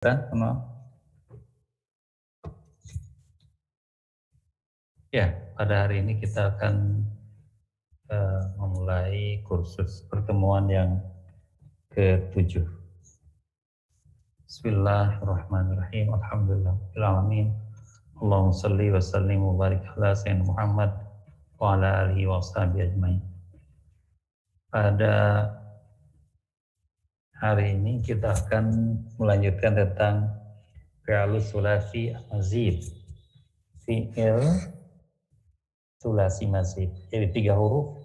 Ya, pada hari ini kita akan memulai kursus pertemuan yang ke-7. Bismillahirrahmanirrahim. Alhamdulillahirrahmanirrahim. Allahumma salli wa sallim wa barik ala sayyidina Muhammad wa ala alihi wa sahbihi ajmain. Pada hari ini kita akan melanjutkan tentang fi'lus sulasi mazid. Fi'il sulasi mazid. Jadi 3 huruf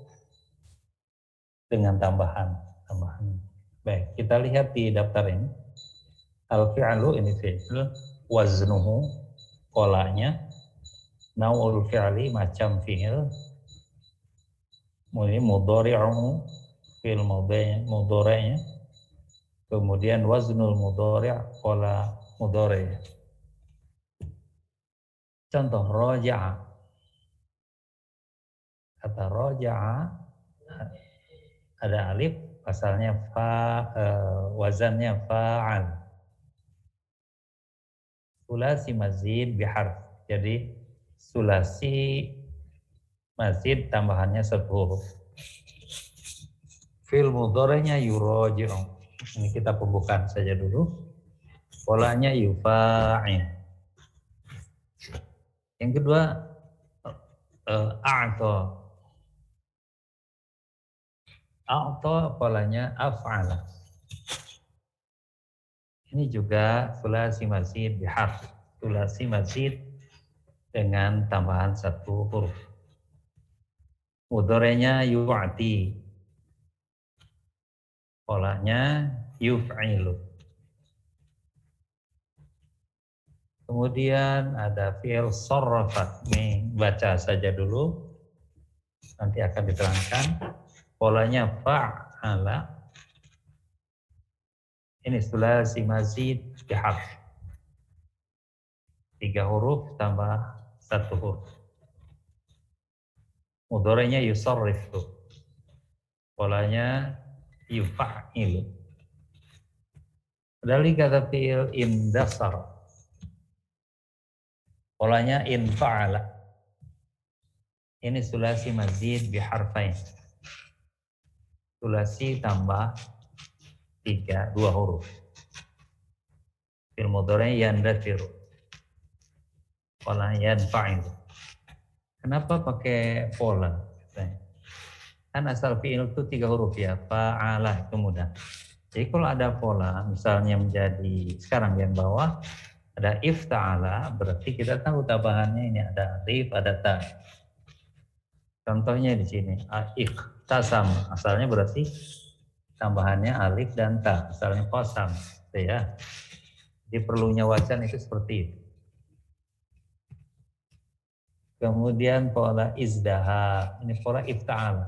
dengan tambahan. Baik, kita lihat di daftar ini. Al-fi'lu ini fi'il, waznuhu polanya, nau'ul fi'li macam fi'il, kemudian mudhari'u fi'il mudhari'nya, kemudian waznul mudhari' pola mudhari'. Contoh raja'a. Kata raja'a ada alif, asalnya wazannya fa'al. Sulasi mazid biharf. Jadi sulasi mazid tambahannya 1 huruf. Fi'il mudhari'nya yuraji'u. Ini kita pembukaan saja dulu. Polanya yufa'il. Yang kedua a'ta. A'ta polanya af'ala. Ini juga sulasi mazid biharf. Sulasi mazid dengan tambahan 1 huruf. Mudhari'nya yu'ti. Polanya yuf'ilu. Kemudian ada fi'il sarrafa. Nih baca saja dulu. Nanti akan diterangkan. Polanya fa'ala. Ini sulasi mazid biharf. 3 huruf tambah 1 huruf. Mudhari'nya yusarrifu. Polanya yufa'ilu. Dari kata fi'il indasar. Polanya infa'ala. Ini sulasi mazid biharfain. Sulasi tambah 2 huruf. Fi'il mudhari' yandafiru. Pola yanfa'ilu. Kenapa pakai pola? Kan asal fi'il itu 3 huruf ya. Fa'ala itu mudah. Jadi kalau ada pola, misalnya menjadi sekarang yang bawah ada ifta'ala, berarti kita tahu tambahannya ini ada alif, ada ta. Contohnya di sini, ikhtasam, asalnya berarti tambahannya alif dan ta, asalnya qasam, gitu ya. Jadi perlunya wajan itu seperti itu. Kemudian pola izdaha, ini pola ifta'ala.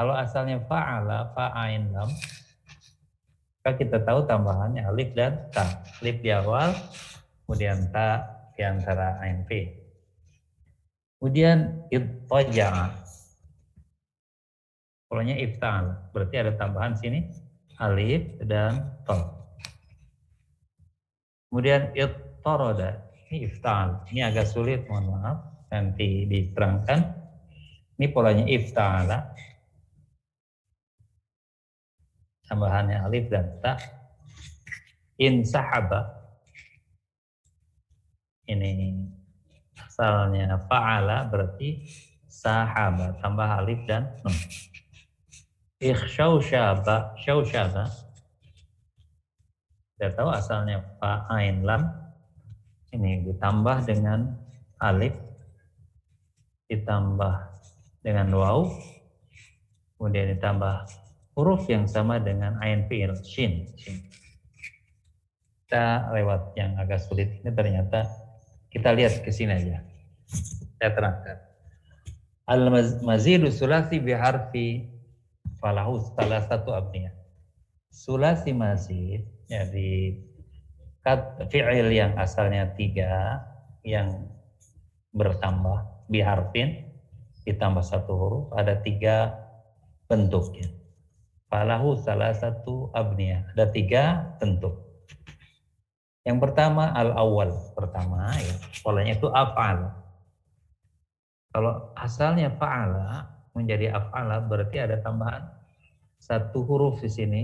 Kalau asalnya fa'ala, fa'ain lam, maka kita tahu tambahannya alif dan ta. Alif di awal, kemudian ta di antara ain fi. Kemudian ittaja'a. Polanya ifta'ala, berarti ada tambahan sini alif dan ta. Kemudian ittarada, ini ifta'al. Ini agak sulit, mohon maaf, nanti diterangkan. Ini polanya ifta'ala. Tambahannya alif dan ta. Insahaba. Ini asalnya fa'ala berarti sahaba. Tambah alif dan nun. Ikhsyausyaba. Syausyaba. Kita tahu asalnya fa'ain lam. Ini ditambah dengan alif. Ditambah dengan waw. Kemudian ditambah huruf yang sama dengan ain fi'il, shin. Kita lewat yang agak sulit ini, ternyata kita lihat ke sini aja. Saya terangkan. Al-mazidu sulasi biharfi falahu salah satu abniyah. Sulasi mazid, jadi fi'il yang asalnya 3 yang bertambah biharfin ditambah 1 huruf, ada 3 bentuknya. Falahu salah satu abniyah, ada 3 bentuk. Yang pertama al-awwal, pertama ya, polanya itu af'al. Kalau asalnya fa'ala menjadi af'ala berarti ada tambahan satu huruf di sini,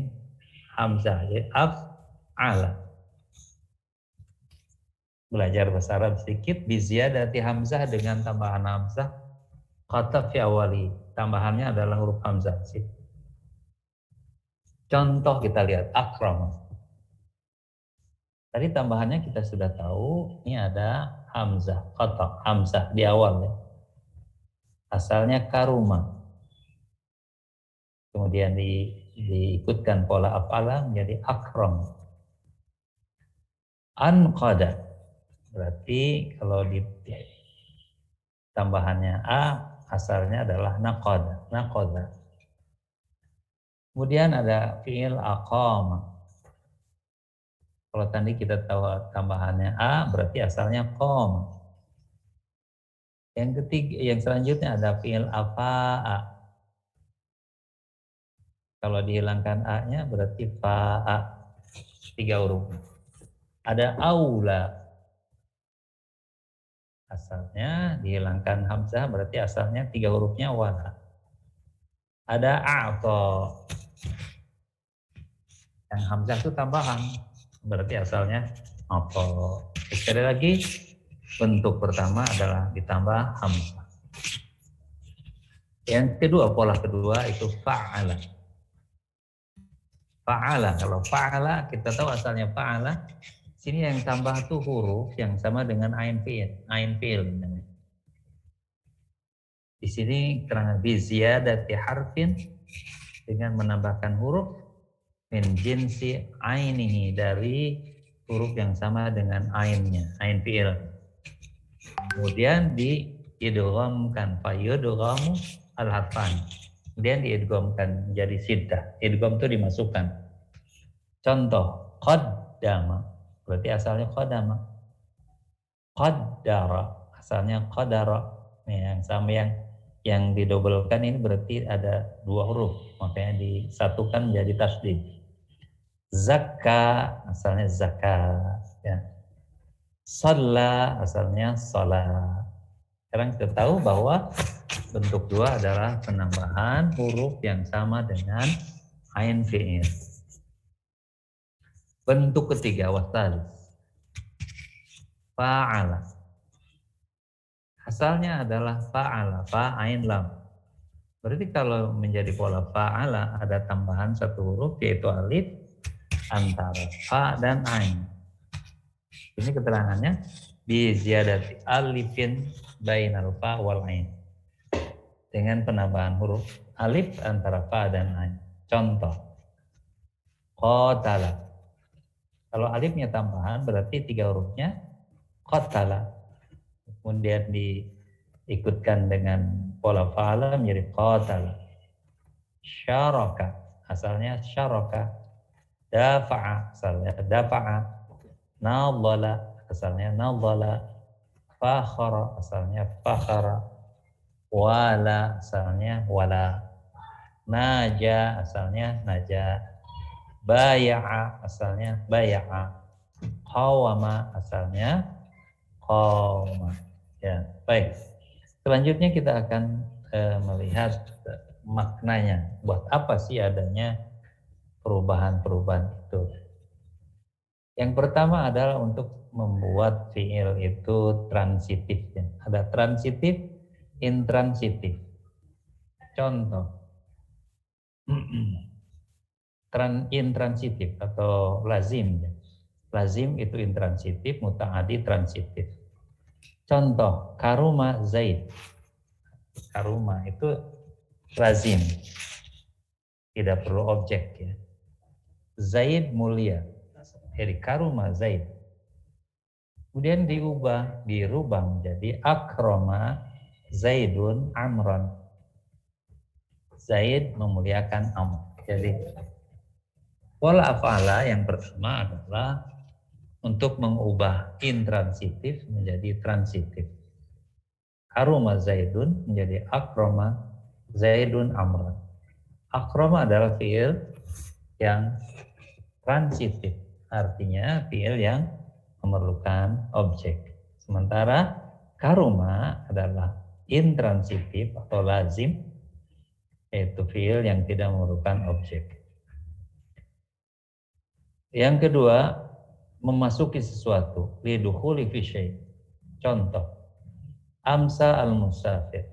hamzah, ya, af'ala. Belajar bahasa Arab sedikit, biziyadati hamzah dengan tambahan hamzah, kata fi awali, tambahannya adalah huruf hamzah. Contoh kita lihat akram. Tadi tambahannya kita sudah tahu, ini ada hamzah, kata hamzah di awal ya. Asalnya karuma. Kemudian diikutkan pola af'ala menjadi akram. Anqada. Berarti kalau di tambahannya a, asalnya adalah naqada. Naqada. Kemudian ada fi'il aqama. Kalau tadi kita tahu tambahannya a, berarti asalnya qom. Yang ketiga, yang selanjutnya ada fi'il afa'a. Kalau dihilangkan a-nya berarti fa'a. 3 huruf. Ada aula. Asalnya dihilangkan hamzah berarti asalnya 3 hurufnya wala. Ada a'ta. Yang hamzah itu tambahan. Berarti asalnya apa? Sekali lagi, bentuk pertama adalah ditambah hamzah. Yang kedua, pola kedua itu fa'ala. Fa'ala, kalau fa'ala kita tahu asalnya fa'ala. Sini yang tambah tuh huruf yang sama dengan ain fi'il. Ain fi'il. Di sini karena biziyadati harfin dengan menambahkan huruf min jinsi ainihi, dari huruf yang sama dengan ainnya, ain fi'il. Kemudian diidghamkan, fayudghamu al-harfan. Kemudian diidghamkan menjadi siddah. Idgham itu dimasukkan. Contoh, qaddama, berarti asalnya qaddama. Qaddara, asalnya qadara. Yang sama yang didobelkan ini berarti ada 2 huruf, makanya disatukan menjadi tasdid. Zakka, asalnya zakat, ya. Shalla, asalnya shalah. Sekarang kita tahu bahwa bentuk 2 adalah penambahan huruf yang sama dengan ain fi'il. Bentuk ketiga, wasalis. Fa'ala. Asalnya adalah fa'ala, fa ain lam. Berarti kalau menjadi pola fa'ala ada tambahan 1 huruf yaitu alif antara fa dan ain. Ini keterangannya bi ziyadati alifin bainal fa wal ain. Dengan penambahan huruf alif antara fa dan ain. Contoh, qatala. Kalau alifnya tambahan berarti 3 hurufnya qatala. Kemudian diikutkan dengan pola fa'ala menjadi qatala. Syaraka, asalnya syaraka. Dafa'a, asalnya dafa'a. Nadhala, asalnya nadhala. Fakhara, asalnya fakhara. Wala, asalnya wala. Naja, asalnya naja. Baya'a, asalnya baya'a. Qawama, asalnya qawma. Ya, baik. Selanjutnya kita akan melihat maknanya. Buat apa sih adanya perubahan-perubahan itu? Yang pertama adalah untuk membuat fi'il itu transitif. Ya. Ada transitif, intransitif. Contoh, intransitif atau lazim. Ya. Lazim itu intransitif, muta'adi transitif. Contoh, karuma Zaid. Karuma itu lazim. Tidak perlu objek ya. Zaid mulia. Jadi karuma Zaid. Kemudian dirubah menjadi akroma Zaidun Amron. Zaid memuliakan Amr. Jadi pola af'ala yang pertama adalah untuk mengubah intransitif menjadi transitif. Karuma Zaidun menjadi akroma Zaidun Amran. Akroma adalah fi'il yang transitif, artinya fi'il yang memerlukan objek. Sementara karuma adalah intransitif atau lazim, yaitu fiil yang tidak memerlukan objek. Yang kedua, memasuki sesuatu, lidukhuli fi syai'. Contoh, amsa al-musafir.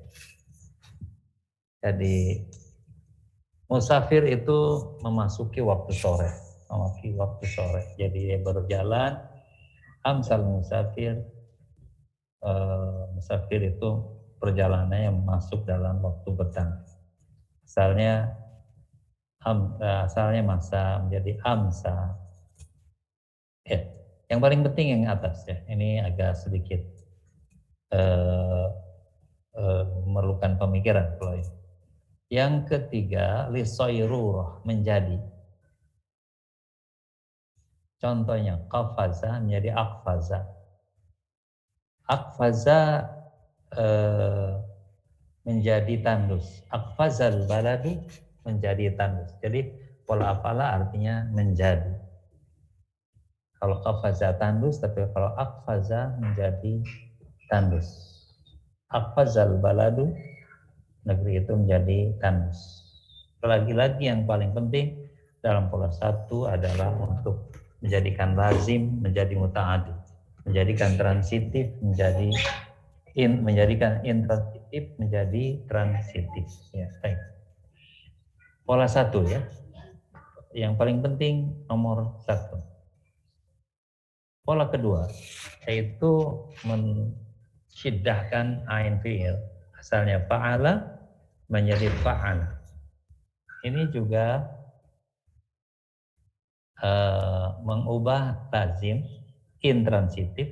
Jadi musafir itu memasuki waktu sore, Jadi dia berjalan. Amsal musafir, musafir itu perjalanannya yang masuk dalam waktu petang. Asalnya masa menjadi amsa. Yang paling penting yang atas ya. Ini agak sedikit memerlukan pemikiran kalau ini. Yang ketiga, lisoirurah, menjadi. Contohnya, qafaza menjadi akfaza. Akfaza menjadi tandus. Akfazal baladu menjadi tandus. Jadi pola afala artinya menjadi. Kalau qafaza tandus, tapi kalau akfaza menjadi tandus. Akfazal baladu, negeri itu menjadi tandus. Lagi-lagi yang paling penting dalam pola satu adalah untuk menjadikan lazim menjadi muta'addi, menjadikan transitif menjadikan intransitif menjadi transitif. Ya, baik. Pola satu ya. Yang paling penting nomor 1. Pola kedua yaitu mensyiddahkan ain fi'il. Asalnya fa'ala menjadi fa'ala. Ini juga mengubah lazim intransitif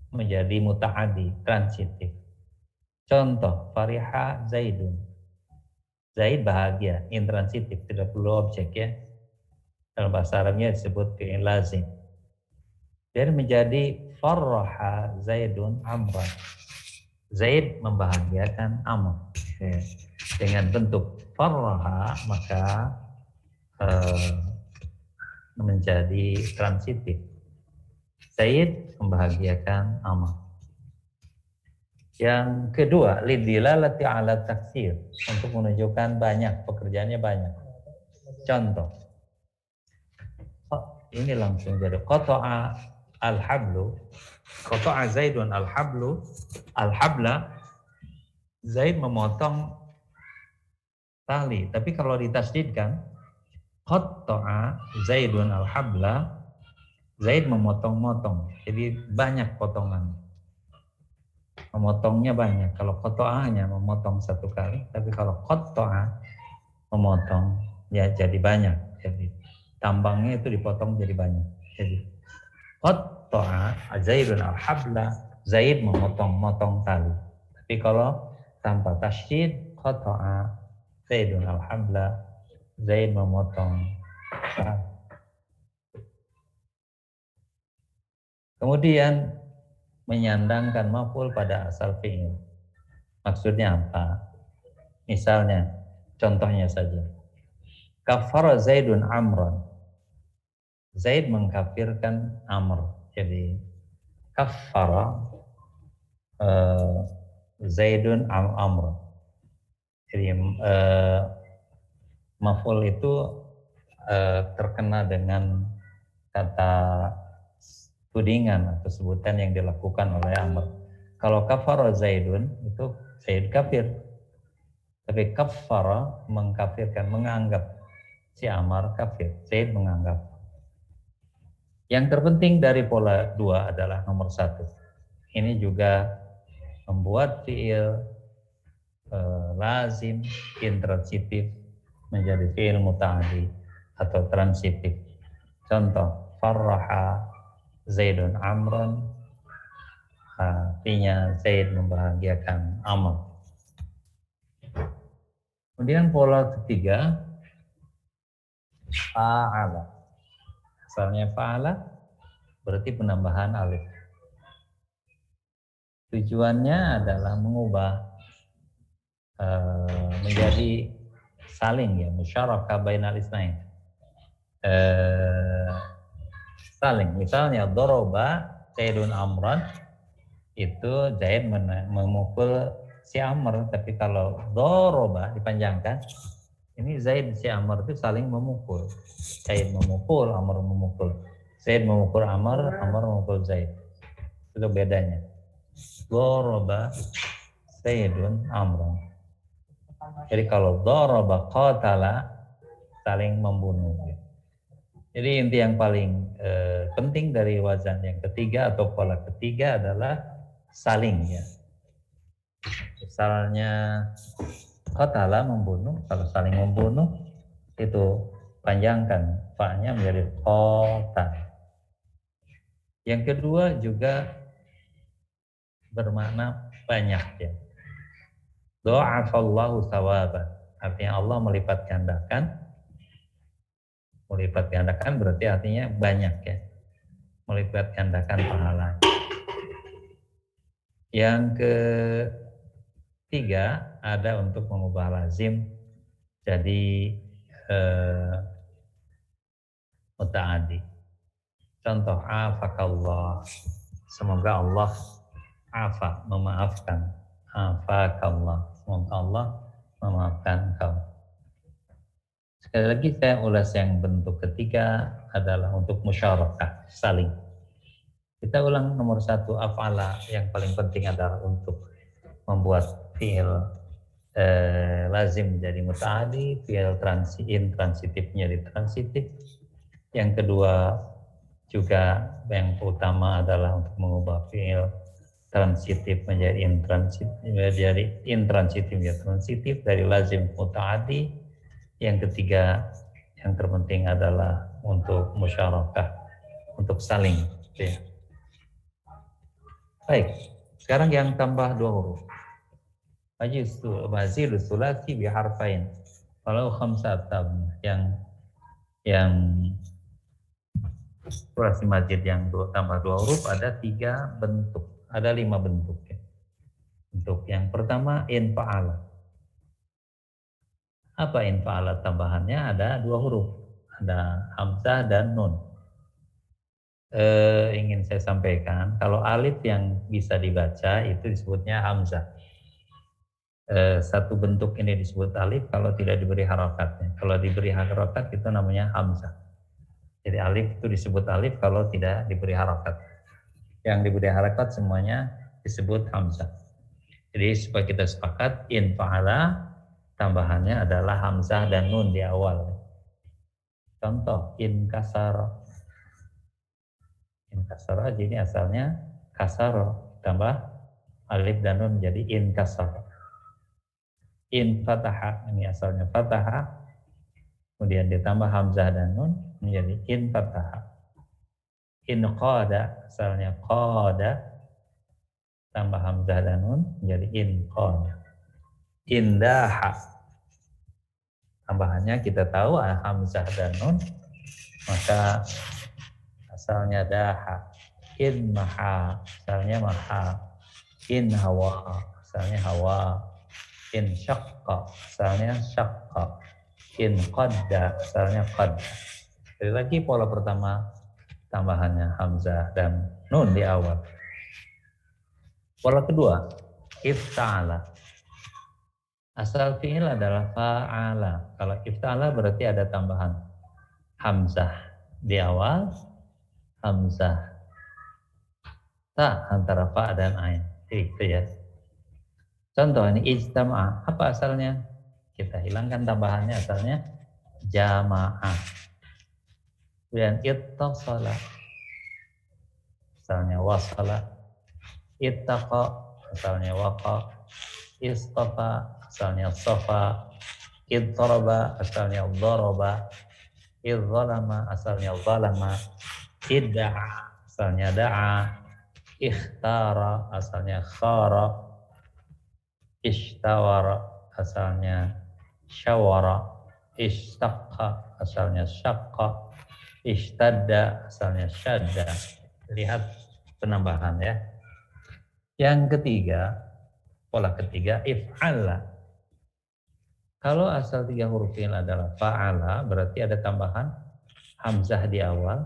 menjadi muta'addi transitif. Contoh, fariha Zaidun. Zaid bahagia, intransitif, tidak perlu objek ya. Dalam bahasa Arabnya disebut fi'il lazim. Dan menjadi farraha Zaidun Amran. Zaid membahagiakan Amr. Ya. Dengan bentuk farraha maka menjadi transitif. Zaid membahagiakan Amr. Yang kedua, lidilalati ala taksir, untuk menunjukkan banyak, pekerjaannya banyak. Contoh, ini langsung jadi qata'a al-hablu, qata'a Zaidun al-hablu, al-habla, Zaid memotong tali. Tapi kalau ditasdidkan, qata'a Zaidun al-habla, Zaid memotong-motong. Jadi banyak potongan. Memotongnya banyak. Kalau qata'anya memotong satu kali, tapi kalau qata'a memotong ya jadi banyak. Jadi tambangnya itu dipotong jadi banyak. Jadi qata'a Zaidun al-habla, Zaid memotong-motong tali. Tapi kalau tanpa tasydid, qata'a Zaidun al-habla, Zaid memotong tali. Kemudian menyandangkan maf'ul pada asal fi'il. Maksudnya apa? Misalnya, contohnya saja. Kafara Zaidun Amran. Zaid mengkafirkan Amr. Jadi kafara Zaidun Amr. Jadi maf'ul itu terkena dengan kata tudingan atau sebutan yang dilakukan oleh Amr. Kalau kafara Zaidun itu Zaid kafir. Tapi kafara mengkafirkan, menganggap si Amr kafir. Zaid menganggap. Yang terpenting dari pola 2 adalah nomor 1. Ini juga membuat fi'il lazim intransitif menjadi fi'il muta'addi atau transitif. Contoh, farraha Zaidun Amran, artinya Zaid membahagiakan Amr. Kemudian pola ketiga, fa'ala. Asalnya fa'ala berarti penambahan alif. Tujuannya adalah mengubah menjadi saling ya, musyarakah bainal isnain. Saling, misalnya doroba Zaidun amran, itu Zaid memukul si Amr. Tapi kalau doroba dipanjangkan, ini Zaid si Amr itu saling memukul. Zaid memukul, Amr memukul. Zaid memukul Amr, Amr memukul Zaid. Itu bedanya. Doroba Zaidun amran. Jadi kalau doroba qatala, saling membunuh. Jadi inti yang paling penting dari wazan yang ketiga atau pola ketiga adalah saling, ya. Misalnya qatala membunuh, kalau saling membunuh itu panjangkan fa-nya menjadi qatal. Yang kedua juga bermakna banyak, ya. Do'afallahu thawaban, artinya Allah melipat gandakan. Melipat gandakan berarti artinya banyak, ya. Melipat gandakan pahala. Yang ketiga ada untuk mengubah lazim jadi muta'addi. Contoh afakallah, semoga Allah afa, memaafkan. Afakallah, semoga Allah memaafkan kau. Sekali lagi saya ulas yang bentuk ketiga adalah untuk musyarakah, saling. Kita ulang nomor satu, af'ala, yang paling penting adalah untuk membuat fi'il lazim menjadi muta'addi, fi'il intransitif menjadi transitif. Yang kedua juga yang utama adalah untuk mengubah fi'il transitif menjadi intransitif menjadi transitif, dari lazim muta'addi. Yang ketiga yang terpenting adalah untuk musyarakah, untuk saling, ya. Baik, sekarang yang tambah 2 huruf. Mazidus sulasi biharfain. Kalau khamsatan yang sulasi mazid yang tambah 2 huruf ada 3 bentuk, ada 5 bentuk, ya. Untuk yang pertama in fa'ala. Apa in fa'ala tambahannya? Ada 2 huruf, ada hamzah dan nun. Ingin saya sampaikan, kalau alif yang bisa dibaca itu disebutnya hamzah. Satu bentuk ini disebut alif kalau tidak diberi harokatnya. Kalau diberi harokat itu namanya hamzah. Jadi alif itu disebut alif kalau tidak diberi harokat. Yang diberi harokat semuanya disebut hamzah. Jadi supaya kita sepakat, in fa'ala tambahannya adalah hamzah dan nun di awal. Contoh in kasar. In kasar, jadi asalnya kasar tambah alif dan nun menjadi in kasar. In fataha, ini asalnya fataha, kemudian ditambah hamzah dan nun menjadi in fataha. In qada, asalnya qada, tambah hamzah dan nun menjadi in qada. Indaha, tambahannya kita tahu hamzah dan nun, maka asalnya daha. In maha, asalnya maha. In hawa, asalnya hawa. In syaqqa, asalnya syaqqa. In qadda, asalnya qadda. Jadi lagi pola pertama tambahannya hamzah dan nun di awal. Pola kedua, ifta'ala. Asal fi'il adalah fa'ala. Kalau ifta'ala berarti ada tambahan hamzah di awal, hamzah ta antara fa dan ain. Itu, ya. Contoh ini ijtama'a, apa asalnya? Kita hilangkan tambahannya, asalnya jama'ah. Kemudian ittasala, asalnya wasala. Ittaqa, asalnya waqa. Istafa, asalnya safa. Iddaraba, asalnya daraba. Idzalama, asalnya zalama. Idda'a, asalnya da'a. Ikhtara, asalnya khara. Ishtawara, asalnya syawara. Ishtaqqa, asalnya syaqqa. Ishtadda, asalnya syadda. Lihat penambahan, ya. Yang ketiga, pola ketiga, if'ala. Kalau asal 3 huruf fi'il adalah fa'ala, berarti ada tambahan hamzah di awal,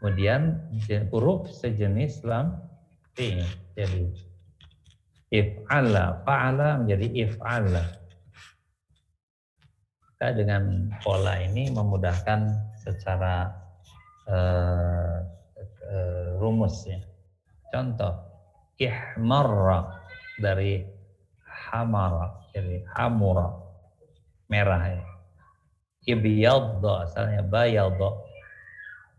Kemudian huruf sejenis lam fi'il. Jadi if'ala, fa'ala menjadi if'ala. Kita dengan pola ini memudahkan secara rumus ya. Contoh, ihmarra dari hamara, jadi hamura, merah ya. Ibyadda asalnya bayadda,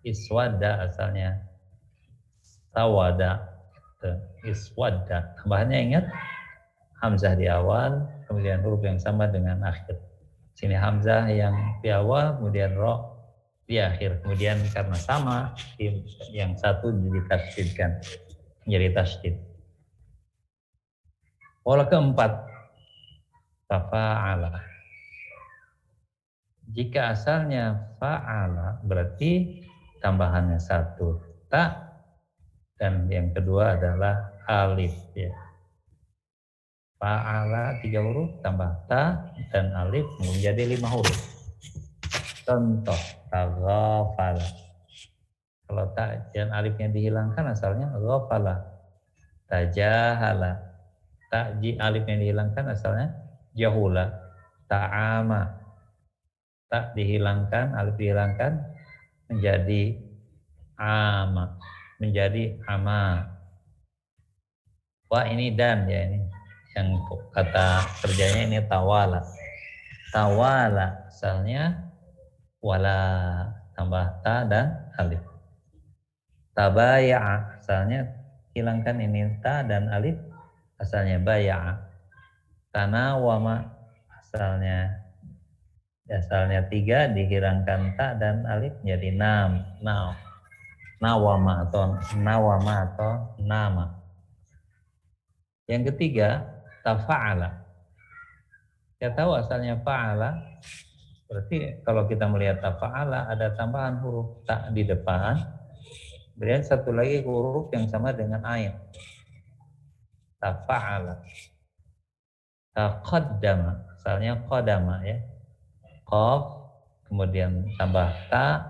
iswada asalnya sawada, iswada. Tambahannya ingat hamzah di awal, kemudian huruf yang sama dengan akhir. Sini hamzah yang di awal, kemudian ro di akhir. Kemudian karena sama, yang satu ditasydidkan menjadi tasydid. Pola keempat, tafa'ala. Jika asalnya fa'ala berarti tambahannya satu ta dan yang kedua adalah alif ya. Fa'ala 3 huruf tambah ta dan alif menjadi 5 huruf. Contoh taghafala. Kalau ta dan alifnya dihilangkan asalnya ghafala. Tajahala. Ta alifnya dihilangkan asalnya jahula. Ta'ama. Tak dihilangkan, alif dihilangkan menjadi ama, menjadi ama. Wah ini dan ya ini yang kata kerjanya ini tawala. Tawala asalnya wala tambah ta dan alif. Tabaya'a asalnya hilangkan ini ta dan alif asalnya baya'a. Tanawama asalnya 3 dihilangkan ta dan alif jadi nawama atau nama. Yang ketiga tafa'ala. Kita tahu asalnya fa'ala, berarti kalau kita melihat tafa'ala ada tambahan huruf ta di depan, kemudian satu lagi huruf yang sama dengan ain. Tafa'ala. Taqaddama asalnya qadama ya. Qaf, kemudian tambah ta,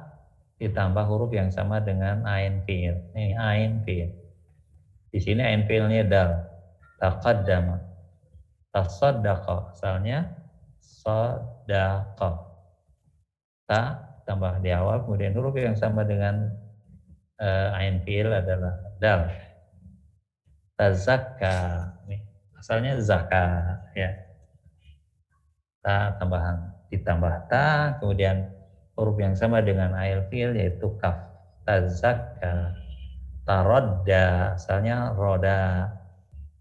ditambah huruf yang sama dengan ain fi'il. Ini ain fi'il. Di sini ain fi'ilnya dal. Taqaddama. Tasaddaqa, asalnya sadaqa. Ta tambah di awal, kemudian huruf yang sama dengan ain fi'il adalah dal. Tazakka. Asalnya zakat ya. Ta tambahan ditambah ta, kemudian huruf yang sama dengan ain fi'il yaitu kaf. Tazakka. Tarodda, asalnya roda.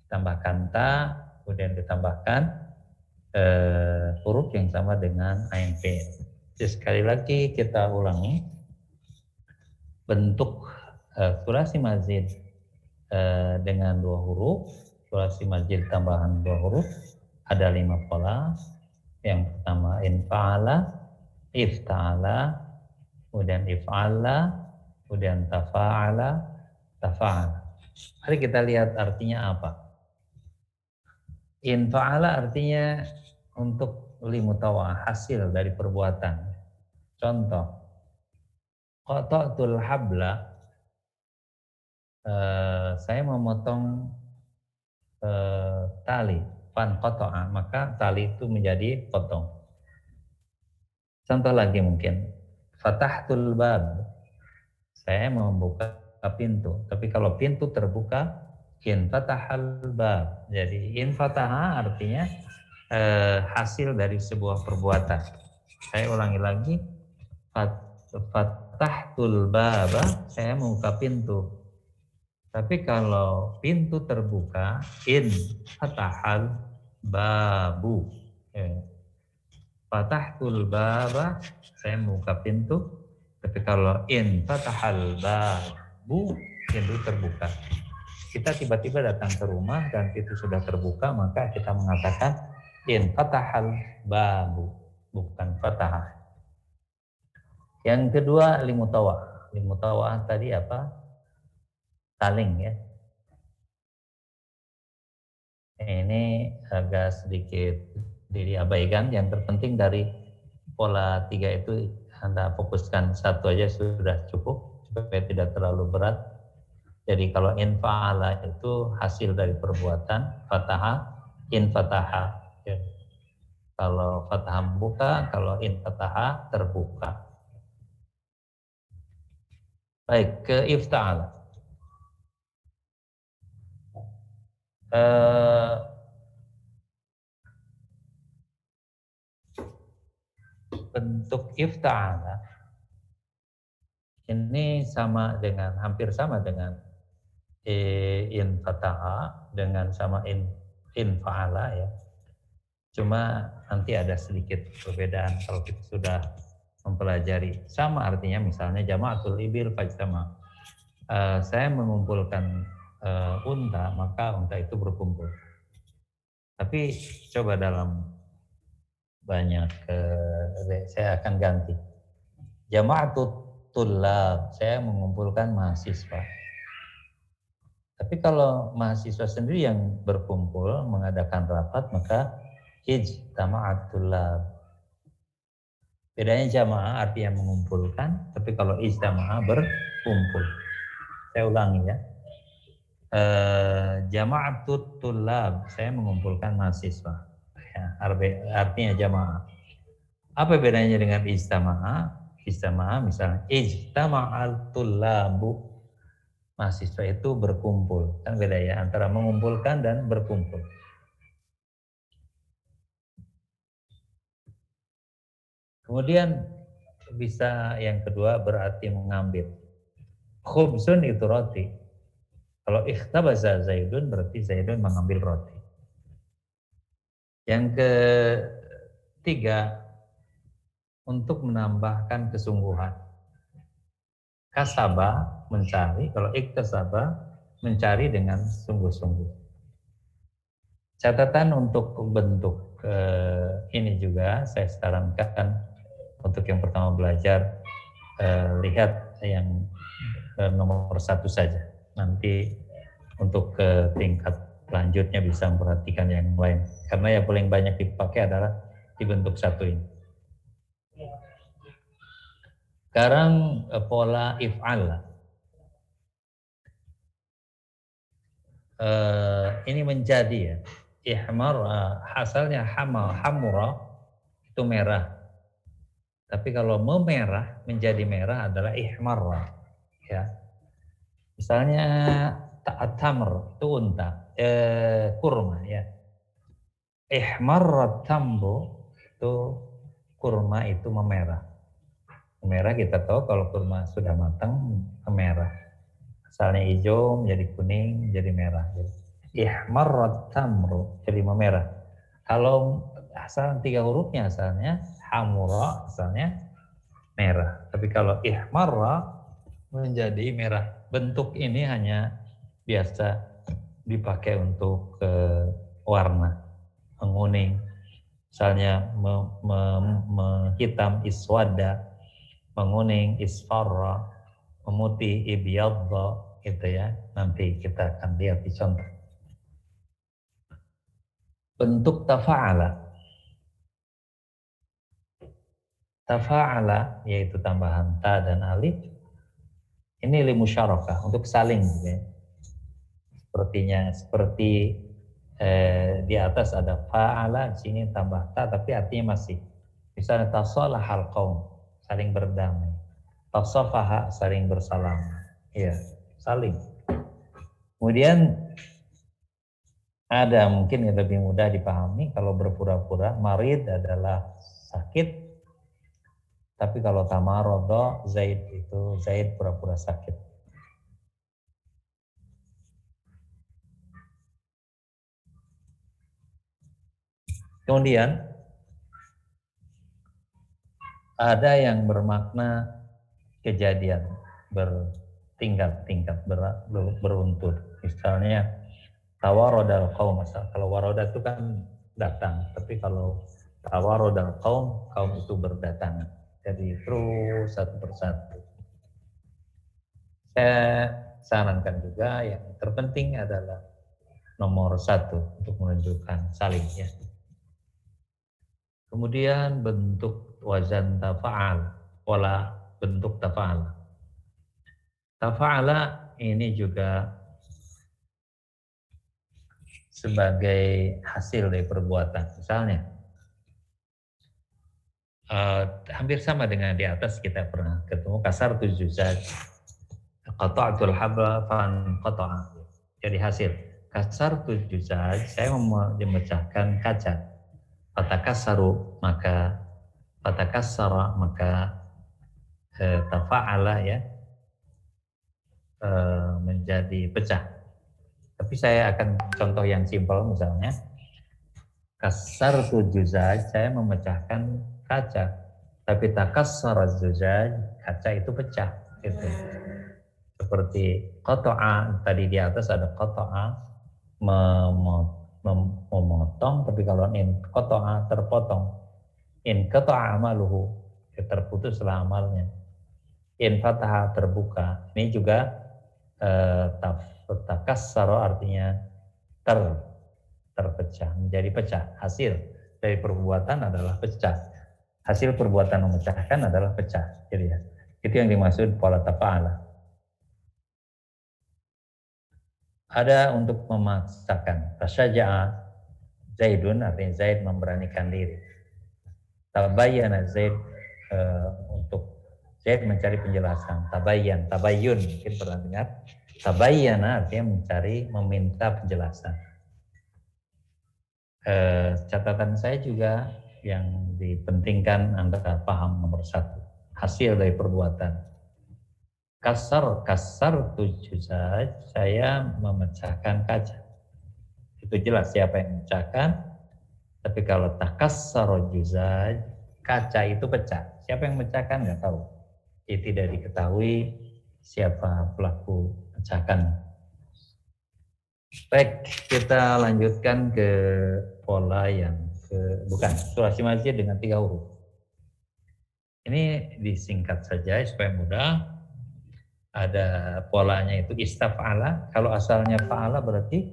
Tambahkan ta, kemudian ditambahkan huruf yang sama dengan ain fi'il. Sekali lagi kita ulangi bentuk sulasi mazid dengan 2 huruf, sulasi mazid tambahan 2 huruf ada 5 pola. Yang pertama infa'ala, ifta'ala, kemudian if'ala, kemudian tafa'ala, tafa'ala. Mari kita lihat artinya apa. Infa'ala artinya untuk limutawa, hasil dari perbuatan. Contoh, qata'tul habla, saya memotong tali, fan qata'a, maka tali itu menjadi potong. Contoh lagi mungkin, fatahtul bab, saya membuka pintu, tapi kalau pintu terbuka, in fatahal bab. Jadi in fataha artinya hasil dari sebuah perbuatan. Saya ulangi lagi, fatahtul bab, saya membuka pintu. Tapi kalau pintu terbuka, in fatahal babu. Fatahtul baba, saya membuka pintu. Tapi kalau in fatahal babu, pintu terbuka. Kita tiba-tiba datang ke rumah dan pintu sudah terbuka, maka kita mengatakan in fatahal babu, bukan fatahah. Yang kedua limutawah. Limutawah tadi apa? Taling ya. Ini agak sedikit diabaikan. Yang terpenting dari pola 3 itu Anda fokuskan satu aja sudah cukup. supaya tidak terlalu berat. Jadi kalau in fa'ala itu hasil dari perbuatan, fataha, in fataha. Ya. Kalau fataha membuka, kalau in fataha terbuka. Baik, ke ifta'ala. Bentuk ifta'ala ini hampir sama dengan in fataha, dengan sama in fa'ala ya. Cuma nanti ada sedikit perbedaan kalau kita sudah mempelajari. Sama artinya misalnya jama'atul ibil fajtama. Saya mengumpulkan unta, maka unta itu berkumpul. Tapi coba dalam banyak saya akan ganti. Jama'atut tullab, saya mengumpulkan mahasiswa. Tapi kalau mahasiswa sendiri yang berkumpul mengadakan rapat, maka ijtama'at tullab. Bedanya jamaah artinya mengumpulkan, tapi kalau ijtama'a berkumpul. Saya ulangi ya. Jama'atut tullab, saya mengumpulkan mahasiswa. Ya, artinya jamaah. Apa bedanya dengan ijtama'a? Ijtama'a misalnya ijtama'al tullabu, mahasiswa itu berkumpul. Kan beda ya antara mengumpulkan dan berkumpul. Kemudian bisa yang kedua berarti mengambil. Khubzun itu roti. Kalau ikhtabasa Zaidun berarti Zaidun mengambil roti. Yang ketiga, untuk menambahkan kesungguhan. Kasaba mencari, kalau iktasaba mencari dengan sungguh-sungguh. Catatan untuk bentuk ini juga saya sarankan untuk yang pertama belajar lihat yang nomor 1 saja. Nanti untuk tingkat lanjutnya bisa memperhatikan yang lain. Karena yang paling banyak dipakai adalah di bentuk 1 ini. Sekarang pola if'al. Ini menjadi ya. Ihmar asalnya hamura itu merah. Tapi kalau memerah menjadi merah adalah ihmar ya. Misalnya tamr itu unta, kurma ya. Ihmar tamru itu kurma itu memerah. Memerah kita tahu kalau kurma sudah matang memerah. Asalnya hijau menjadi kuning menjadi merah. Ihmar tamru jadi memerah. Kalau asal 3 hurufnya asalnya hamura asalnya merah. Tapi kalau ihmarra menjadi merah. Bentuk ini hanya biasa dipakai untuk warna menguning. Misalnya hitam iswada, menguning isfarra, memutih ibyadda gitu ya. Nanti kita akan lihat di contoh. Bentuk tafa'ala. Tafa'ala yaitu tambahan ta dan alif. Ini limusyarakah untuk saling gitu ya. Seperti di atas ada fa'ala, di sini tambah ta tapi artinya masih. Misalnya tasalahal qaum, saling berdamai. Tasafaha, saling bersalam. Iya, saling. Kemudian ada mungkin yang lebih mudah dipahami kalau berpura-pura. Marid adalah sakit. Tapi kalau tamarodo, Zaid itu Zaid pura-pura sakit. Kemudian ada yang bermakna kejadian bertingkat-tingkat beruntun. Misalnya tawarodal qaum, kalau waroda itu kan datang, tapi kalau tawarodal kaum itu berdatangan. Jadi terus satu persatu. Saya sarankan juga yang terpenting adalah nomor 1 untuk menunjukkan saling ya. Kemudian bentuk wazan tafa'al, pola bentuk tafa'al. Tafa'ala ini juga sebagai hasil dari perbuatan. Misalnya, hampir sama dengan di atas kita pernah ketemu kasar tujuh zat. Qata'atul habla fan qata'a. Jadi hasil kasar tujuh zat, saya memecahkan kaca. Fatakasaru maka fatakasara maka tafa'ala ya menjadi pecah. Tapi saya akan contoh yang simpel misalnya. Kasar tujuh zat, saya memecahkan kaca. Tapi takassara zujaj, kaca itu pecah. Gitu. Seperti qata'a, tadi di atas ada qata'a, memotong, tapi kalau in qata'a terpotong. In qata'a amaluhu, terputuslah amalnya. In fataha terbuka. Ini juga takassara artinya terpecah, menjadi pecah. Hasil dari perbuatan adalah pecah. Hasil perbuatan memecahkan adalah pecah. Jadi ya, itu yang dimaksud pola tafa'ala. Ada untuk memaksakan. Tasyaja'a Zaidun, artinya Zaid memberanikan diri. Tabayyana Zaid, untuk Zaid mencari penjelasan. Tabayyun, mungkin pernah dengar. Tabayyana artinya meminta penjelasan. Catatan saya juga yang dipentingkan Anda paham nomor satu, hasil dari perbuatan. Kasar tujuh zat, saya memecahkan kaca. Itu jelas siapa yang memecahkan. Tapi kalau takassara juzaj, kaca itu pecah. Siapa yang memecahkan nggak tahu. Tidak diketahui siapa pelaku pecahkan. Baik, kita lanjutkan ke pola yang sulasi mazid dengan 3 huruf. Ini disingkat saja supaya mudah. Ada polanya itu istaf'ala. Kalau asalnya fa'ala berarti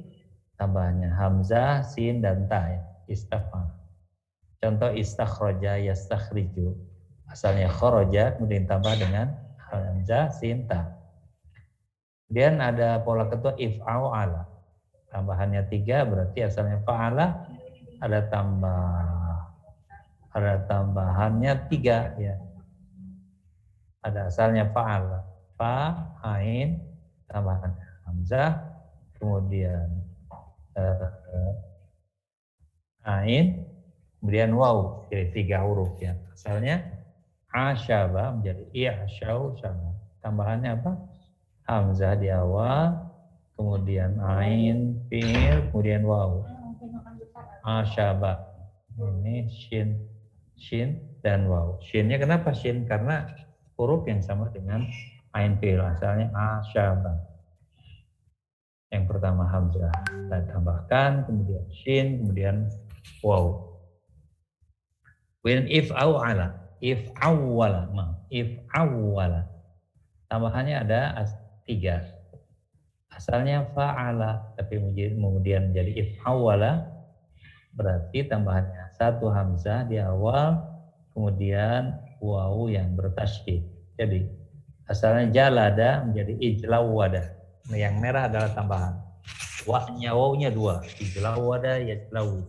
tambahannya hamzah, sin, dan ta ya. Istaf'ala. Contoh istakhraja, yastakhriju. Asalnya kharaja, kemudian tambah dengan hamzah, sin, ta. Kemudian ada pola kedua if'ala. Tambahannya 3 berarti asalnya fa'ala, ada tambahannya 3 ya. Ada asalnya fa'ala. Fa, ain, tambahan hamzah, kemudian ain, kemudian waw, jadi 3 huruf ya. Asalnya asyaba menjadi i'syau sama. Tambahannya apa? Hamzah di awal, kemudian ain, fi'il, kemudian waw. Asyaba. Ini shin dan waw. Shinnya kenapa shin? Karena huruf yang sama dengan ain fi'il, asalnya asyaba. Yang pertama hamzah kita tambahkan, kemudian shin, kemudian waw. Kemudian if'awala, tambahannya ada 3. Asalnya fa'ala, tapi kemudian menjadi if'awala, berarti tambahannya 1 hamzah di awal, kemudian waw yang bertasydid. Jadi asalnya jalada menjadi ijlawada. Yang merah adalah tambahan. Wawnya 2, ijlawada, yajlawu.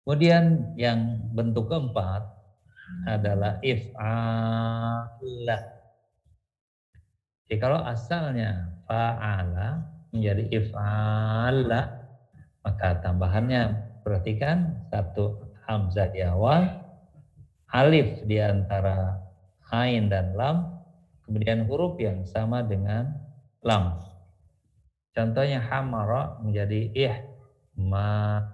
Kemudian yang bentuk keempat adalah if'ala. Jadi kalau asalnya fa'ala menjadi if'ala, maka tambahannya perhatikan 1 hamzah di awal, alif di antara ain dan lam, kemudian huruf yang sama dengan lam. Contohnya hamara menjadi ihmar.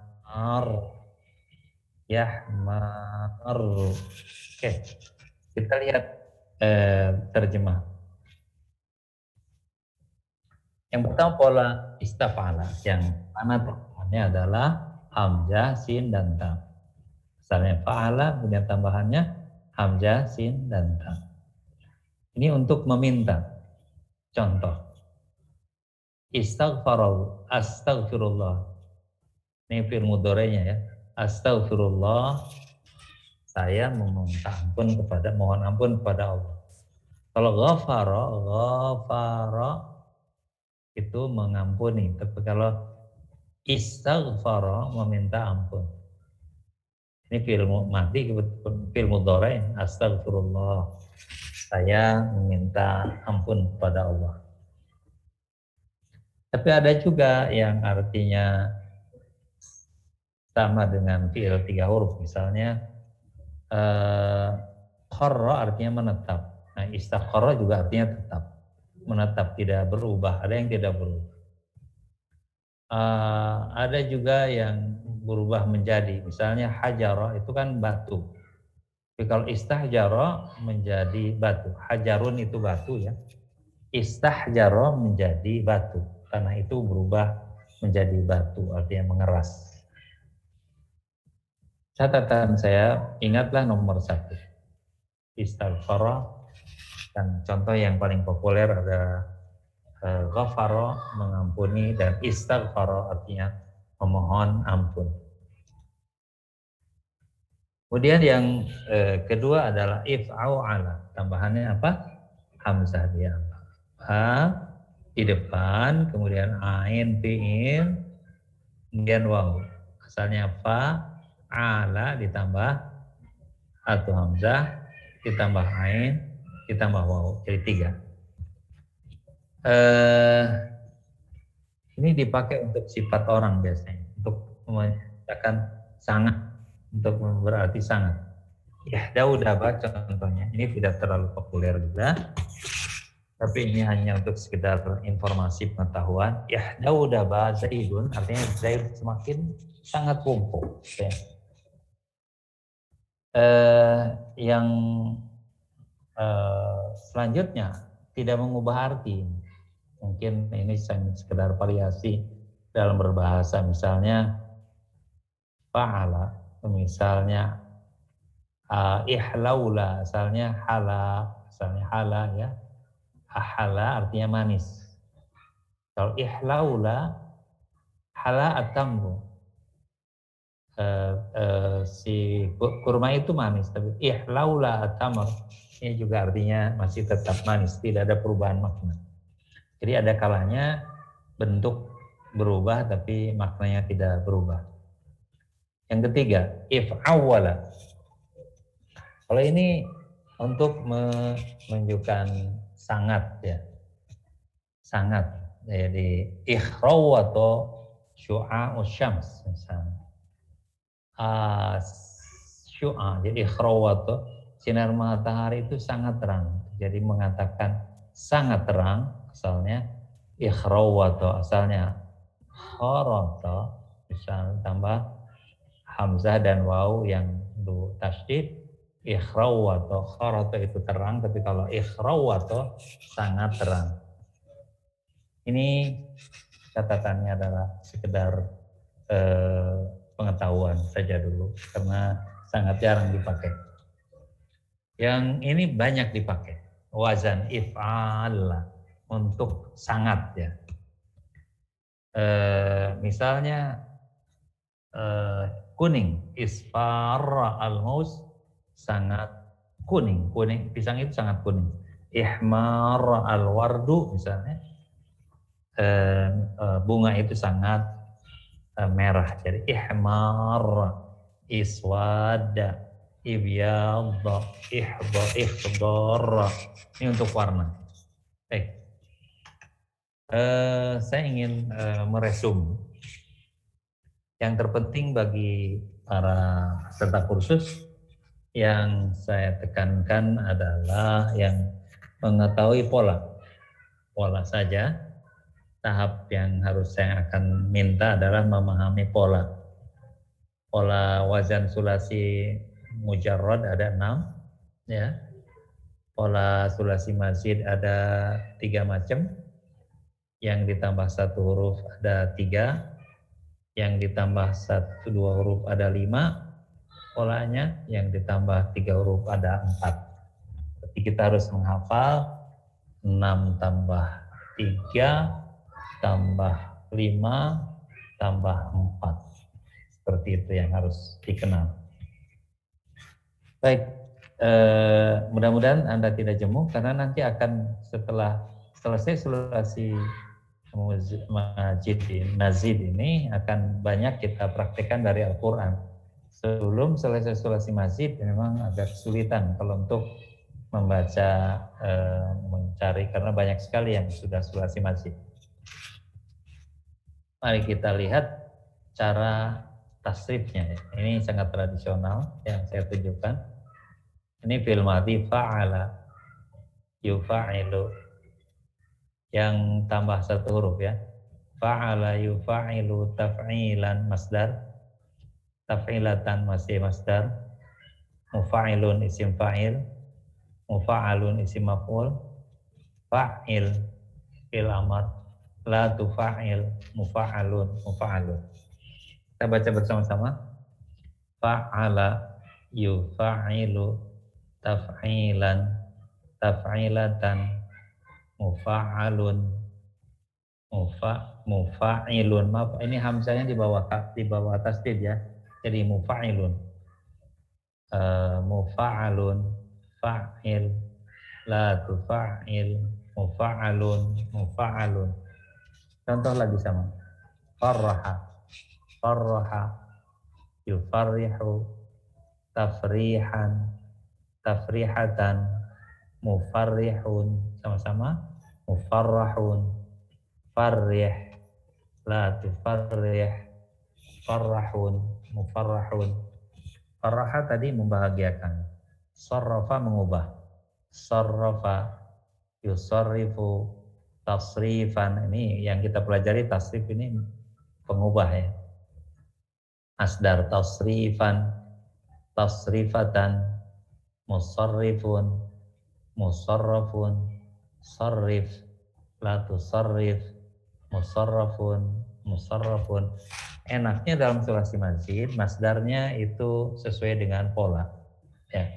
Yahmar. Oke, kita lihat terjemah. Yang pertama pola istafala, yang mana tambahannya adalah hamzah, sin, dan ta. Misalnya fa'ala, kemudian tambahannya hamzah, sin, dan ta. Ini untuk meminta. Contoh. Astaghfirullah. Ini fi'il mudhari'nya ya. Astaghfirullah. Saya mohon ampun kepada Allah. Kalau ghafara itu mengampuni. Tapi kalau istaghfara meminta ampun. Ini fi'il madi, fi'il mudhari, astagfirullah. Saya meminta ampun kepada Allah. Tapi ada juga yang artinya sama dengan fi'il 3 huruf. Misalnya kharra artinya menetap. Nah, istaghfara juga artinya tetap. Menetap, tidak berubah. Ada yang tidak berubah. Ada juga yang berubah menjadi, misalnya hajara itu kan batu. Tapi kalau istahjara menjadi batu. Hajarun itu batu ya. Istahjara menjadi batu. Karena itu berubah menjadi batu, artinya mengeras. Catatan saya, ingatlah nomor 1. Istighfara, dan contoh yang paling populer ada ghafara, mengampuni, dan istighfara artinya memohon ampun. Kemudian yang kedua adalah if'au ala. Tambahannya apa? Hamzah dia. Ha di depan, kemudian ain fi'il, kemudian waw. Asalnya fa, ala ditambah atau hamzah, ditambah ain, ditambah waw. Jadi 3. Ini dipakai untuk sifat orang biasanya, untuk menyatakan sangat, untuk berarti sangat. Ya, Daudaba contohnya. Ini tidak terlalu populer juga, tapi ini hanya untuk sekedar informasi pengetahuan. Ya, Daudaba Zaidun, artinya Zaid semakin sangat kumpul. Ya. Yang selanjutnya tidak mengubah arti. Mungkin ini sekedar variasi dalam berbahasa. Misalnya fa'ala, misalnya ihlaula, asalnya hala ya. Ahala artinya manis. Kalau ihlaula, hala atamru. Si kurma itu manis, tapi ihlaula atamr ini juga artinya masih tetap manis, tidak ada perubahan makna. Jadi ada kalanya bentuk berubah tapi maknanya tidak berubah. Yang ketiga, if'awwala. Kalau ini untuk menunjukkan sangat ya. Sangat. Jadi ikhraw atau syu'a'u syams misalnya. Syu'a, jadi ikhraw atau sinar matahari itu sangat terang. Jadi mengatakan sangat terang, asalnya ikhrawata, asalnya kharata, bisa tambah hamzah dan waw yang tasydid. Ikhrawata, kharata itu terang, tapi kalau ikhrawata sangat terang. Ini catatannya adalah sekedar pengetahuan saja dulu, karena sangat jarang dipakai. Yang ini banyak dipakai, wazan if'al untuk sangat ya. Misalnya kuning, isfar al-maus, sangat kuning, pisang itu sangat kuning. Ihmar al-wardu misalnya, bunga itu sangat merah. Jadi ihmar, iswada, ibyadha, ikhdar. Ini untuk warna. Baik. Saya ingin meresum. Yang terpenting bagi para peserta kursus yang saya tekankan adalah yang mengetahui pola saja. Tahap yang harus saya akan minta adalah memahami pola wazan sulasi mujarrad ada 6 ya. Pola sulasi mazid ada 3 macam. Yang ditambah 1 huruf ada 3, yang ditambah 1-2 huruf ada 5 polanya, yang ditambah 3 huruf ada 4. Jadi kita harus menghafal 6 tambah 3 tambah 5 tambah 4. Seperti itu yang harus dikenal. Baik, Mudah-mudahan Anda tidak jemu karena nanti akan setelah selesai sulasi mazid ini akan banyak kita praktekkan dari Al-Quran. Sebelum selesai sulasi mazid memang agak kesulitan kalau untuk membaca, mencari karena banyak sekali yang sudah sulasi mazid. Mari kita lihat cara tasrifnya. Ini sangat tradisional yang saya tunjukkan. Ini fil madhi fa'ala yufa'ilu yang tambah satu huruf ya. Fa'ala yufa'ilu taf'ilan masdar, taf'ilatan masih masdar, mufa'ilun isim fa'il, mufa'alun isim maf'ul, fa'il fil amar, la tufa'il mufa'alun mufa'alun. Kita baca bersama-sama. Fa'ala yufa'ilu taf'ilan taf'ilatan mufa'alun mufa'ilun. Maaf, ini hamzahnya di bawah tasdid ya. Jadi mufa'ilun. Mufa'alun fa'il la tufa'il mufa'alun mufa'alun. Contoh lagi sama. Farraha yufarrihu tafrihan tafrihatan mufarrihun. Sama-sama. Mufarrahun farrih la tufarrih farrahun mufarrahun. Farraha tadi membahagiakan, sarrafa mengubah, sarrafa yusarrifu tasrifan. Ini yang kita pelajari, tasrif ini pengubah ya. Asdar tasrifan tasrifatan musarrifun musarrafun sarrif la tusarrif musarrafun musarrafun. Enaknya dalam sulasi mazid masdarnya itu sesuai dengan pola ya.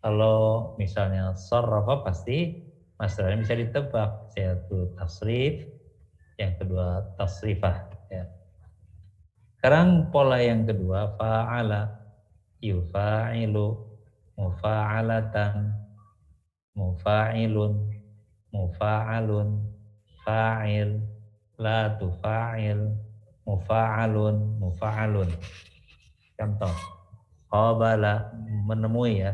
Kalau misalnya sarrafa pasti masdarnya bisa ditebak, yaitu tasrif, yang kedua tasrifah ya. Sekarang pola yang kedua, fa'ala yufa'ilu mufa'alatan mufa'ilun mufa'alun fa'il la tufa'il mufa'alun mufa'alun. Contoh, qabala menemui ya,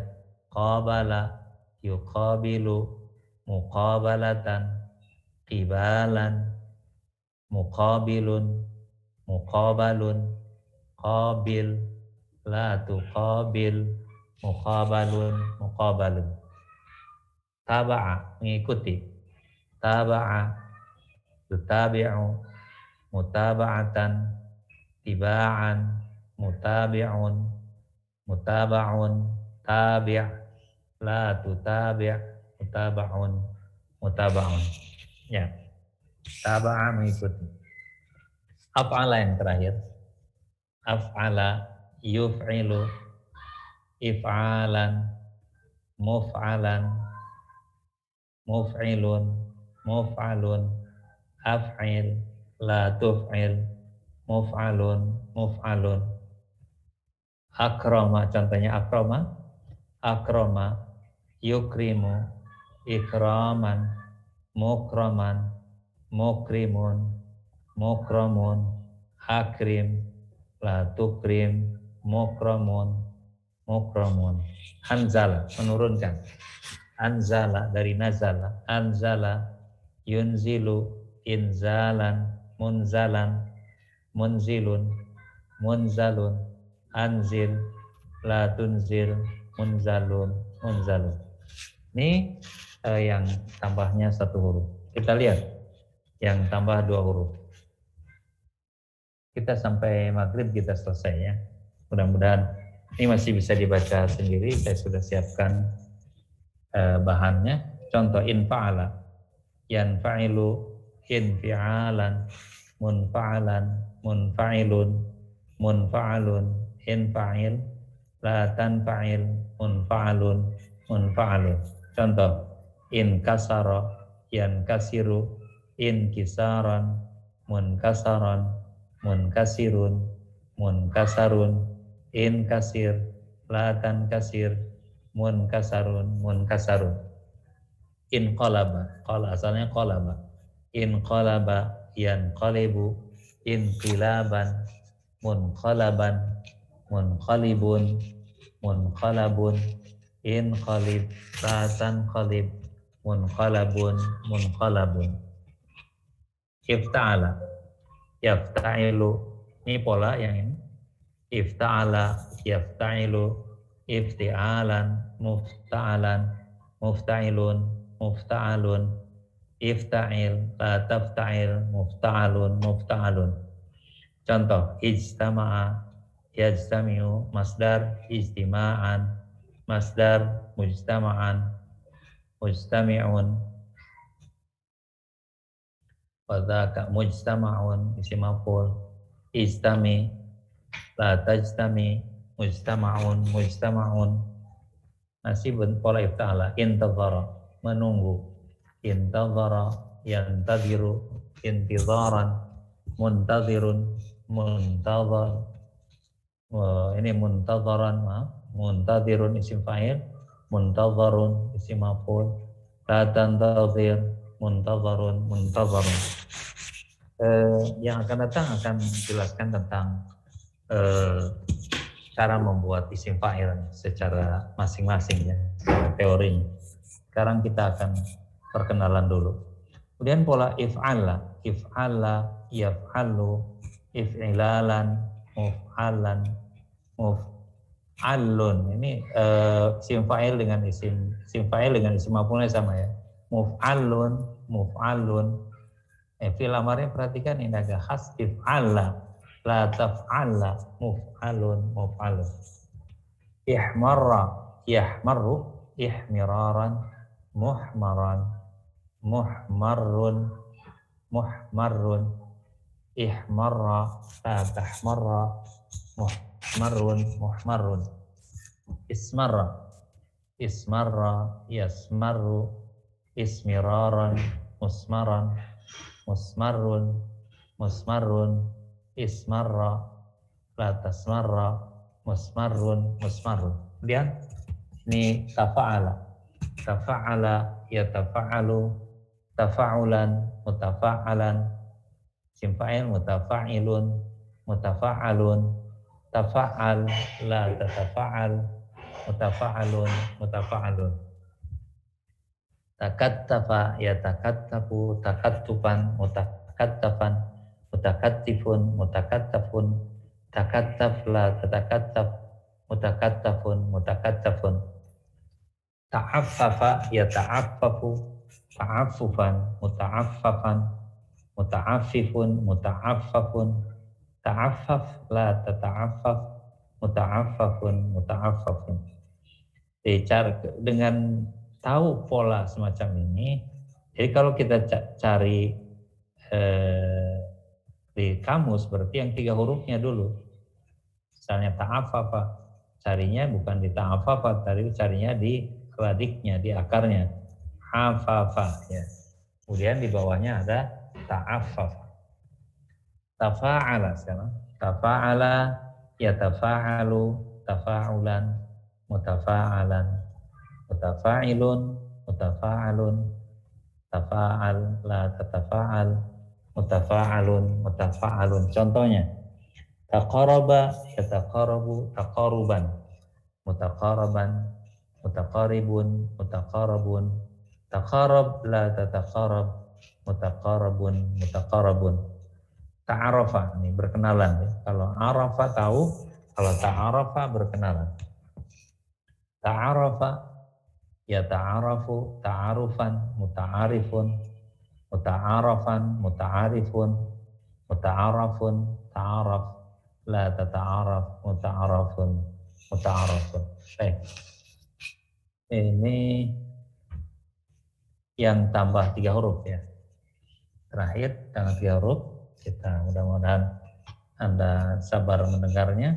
qabala yuqabilu muqabalatan qibalan muqabilun muqabalun qabil la tuqabil muqabalun muqabalun. Taba'a mengikuti, taba'a tutabi'u mutaba'atan tiba'an mutabi'un mutaba'un tabi' la tutabi' mutaba'un mutaba'un ya. Taba'a mengikuti. Af'ala yang terakhir, af'ala yuf'ilu if'alan muf'alan muf'ilun muf'alun af'il la tuf'il muf'alun muf'alun. Akrama, contohnya akrama, akrama yukrimu ikraman mukraman mukrimun mukramun akrim la tukrim mukramun mukramun. Anzala menurunkan, anzala dari nazala, anzala yunzilu inzalan munzalan munzilun munzalun anzil la tunzil munzalun munzalun. Ini yang tambahnya satu huruf. Kita lihat yang tambah dua huruf. Kita sampai maghrib kita selesai ya. Mudah-mudahan ini masih bisa dibaca sendiri. Saya sudah siapkan bahannya. Contoh infa'ala, yanfa'ilu infi'alan, munfa'alan, munfa'ilun, munfa'alun, infa'il, la tanfa'il, munfa'alun, munfa'alun. Contoh, inkasara, yankasiru, inkisaran, munkasaran, munkasirun, munkasarun, inkasir, la tankasir, munkasarun. Inqalaba, qala asalnya qalaba. Inqalaba yanqalibu, inqilaban, munqalaban, munqalibun, munqalabun, inqalib, la tanqalib, munqalabun, munqalabun. Ifta'ala, yafta'ilu, ini pola yang ini. Ifta'ala, yafta'ilu, ifti'alan, mufta'alan, mufta'ilun, mufta'alun, ifta'il, la tafta'il, mufta'alun, mufta'alun. Contoh, ijtama'a, yajtami'u, masdar, ijtima'an, masdar, mujtama'an, mujtami'un, wadhaka mujtama'un, isim maf'ul, ijtami, la tajtami, mujtama'un, mujtama'un. Masih pola ifta'ala, intadhara, menunggu, intadhara, yantadhiru, intidharan, muntadhirun, muntadhar, ini muntadharan, muntadhirun isim fa'il, muntadharun isim maf'ul, la tantadhir, muntadharun, muntadharun. Yang akan datang akan menjelaskan tentang cara membuat isim fa'il secara masing-masing ya, secara teorinya. Sekarang kita akan perkenalan dulu. Kemudian pola if'ala, yaf'alu, if'ilalan, muf'alan, muf'alun. Ini isim fa'il dengan isim maf'ulnya sama ya. Muf'alun, muf'alun. Fi'il amarnya perhatikan ini agak khas, if'ala, la taf'ala, muf'alun, muf'alun. Ihmarra, yahmarru, ihmiraran, muhmaran, muhmarrun, muhmarrun, ihmarra, la tahmarra, muhmarrun, muhmarrun. Ismarra, ismarra, yasmarru, ismiraran, musmaran, musmarrun, musmarrun, ismarra, la tasmarra, musmarrun, musmarrun. Kemudian ini tafa'ala, yatafa'alu, tafa'ulan, mutafa'alan, isim fa'il, mutafa'ilun, mutafa'alun, tafa'al, la tatafa'al, mutafa'alun, mutafa'alun. Takattafa, yatakattafu, takattufan, mutakattafan, mutakattifun, mutakattafun, takattaf, la tatakattaf, mutakattafun, mutakattafun. Ta'affafa, yata'affafu, ta'affufan, muta'affafan, muta'affifun, muta'affafun, ta'affaf, la tata'affaf, muta'affafun, muta'affafun. Dengan tahu pola semacam ini, jadi kalau kita cari di kamus berarti yang 3 hurufnya dulu. Misalnya ta'affafa, carinya bukan di ta'affafa, tapi carinya di radiknya, di akarnya. Hafafa ya. Kemudian di bawahnya ada ta'affafa. Tafa'ala sekarang. Tafa'ala, yatafa'alu, tafa'ulan, mutafa'alan, mutafa'ilun, mutafa'alun, tafa'al, la tatafa'al, mutafa'alun, mutafa'alun. Contohnya, taqaraba, yataqarabu, taqaruban, mutaqaraban, mutaqaribun, mutaqarabun, taqarab, la tataqarab, mutaqarabun, mutaqarabun. Ta'arafa, ini berkenalan ya. Kalau arafa tahu, kalau ta'arafa berkenalan. Ta'arafa, yata'arafu, ta'arufan, muta'arifun, muta'arafan, muta'arifun, muta'arafun, ta'araf, la tata'araf, muta'arafun, muta'arafun. Baik. Ini yang tambah 3 huruf ya. Terakhir dengan 3 huruf, kita mudah-mudahan Anda sabar mendengarnya.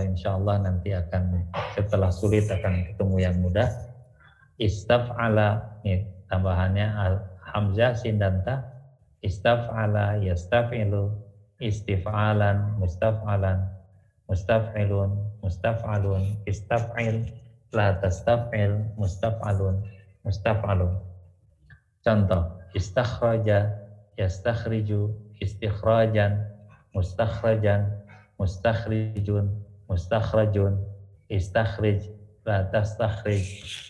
Insya Allah nanti akan setelah sulit akan ketemu yang mudah. Istaf'ala, ini tambahannya hamzah sin dan ta. Istaf'ala, yastaf'ilu, istif'alan, mustaf'alan, mustaf'ilun, mustaf'alun, istaf'il, la tastaf'il, mustaf'alun, mustaf'alun. Contoh, istakhraja, yastakhriju, istikhrajan, mustakhrajan, mustakhrijun, mustakhrajun, istakhrij, la tastakhrij,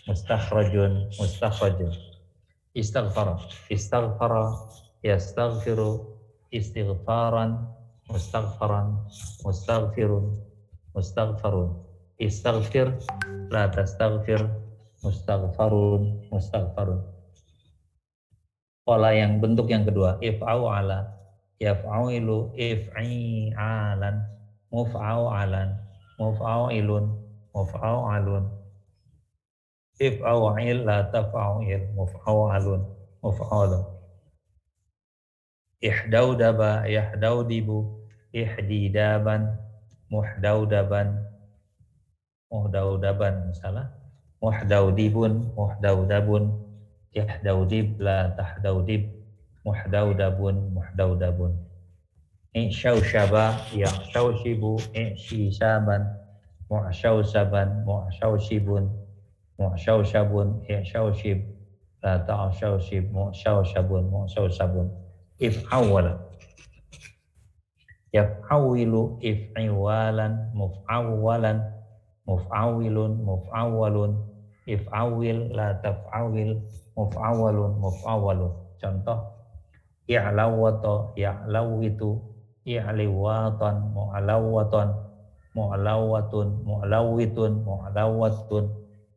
mustakhrajun, mustakhrajun. Istaghfara, istaghfara, yastaghfiru, istighfaran, mustaghfaran, mustaghfirun, mustaghfarun. Istaghfir, la tastaghfir, mustaghfarun, mustaghfarun. Pola yang bentuk yang kedua, if'au'ala, yaf'au'ilu, if'i'alan, muf'au'alan, muf'au'ilun, muf'au'alun, if'au'il, la taf'au'il, muf'au'alun, muf'alun. Ihdaudaba, yahdaudibu, ihdidaban, muhdaudaban, muhdaudaban misalnya, muhdaudibun, muhdaudabun, ihdaudib, la tahdaudib, muhdaudabun, muhdaudabun. I'syausyaba, ya'syausibu, i'syisaban, mu'syausaban, mu'syausibun, mu'syausabun, i'syausib, la ta'syausib, mu'syausabun, mu'syausabun. If'awwala, yaf'awilu, if'iwalan, muf'awwalan, muf'awilun, muf'awwalun, if'awil, la taf'awil, muf'awwalun, muf'awwalun. Contoh, i'lawwata, ya'lawwitu, i'liwatan, mu'lawwatan, mu'lawwatun, mu'lawwitun, mu'lawwatun,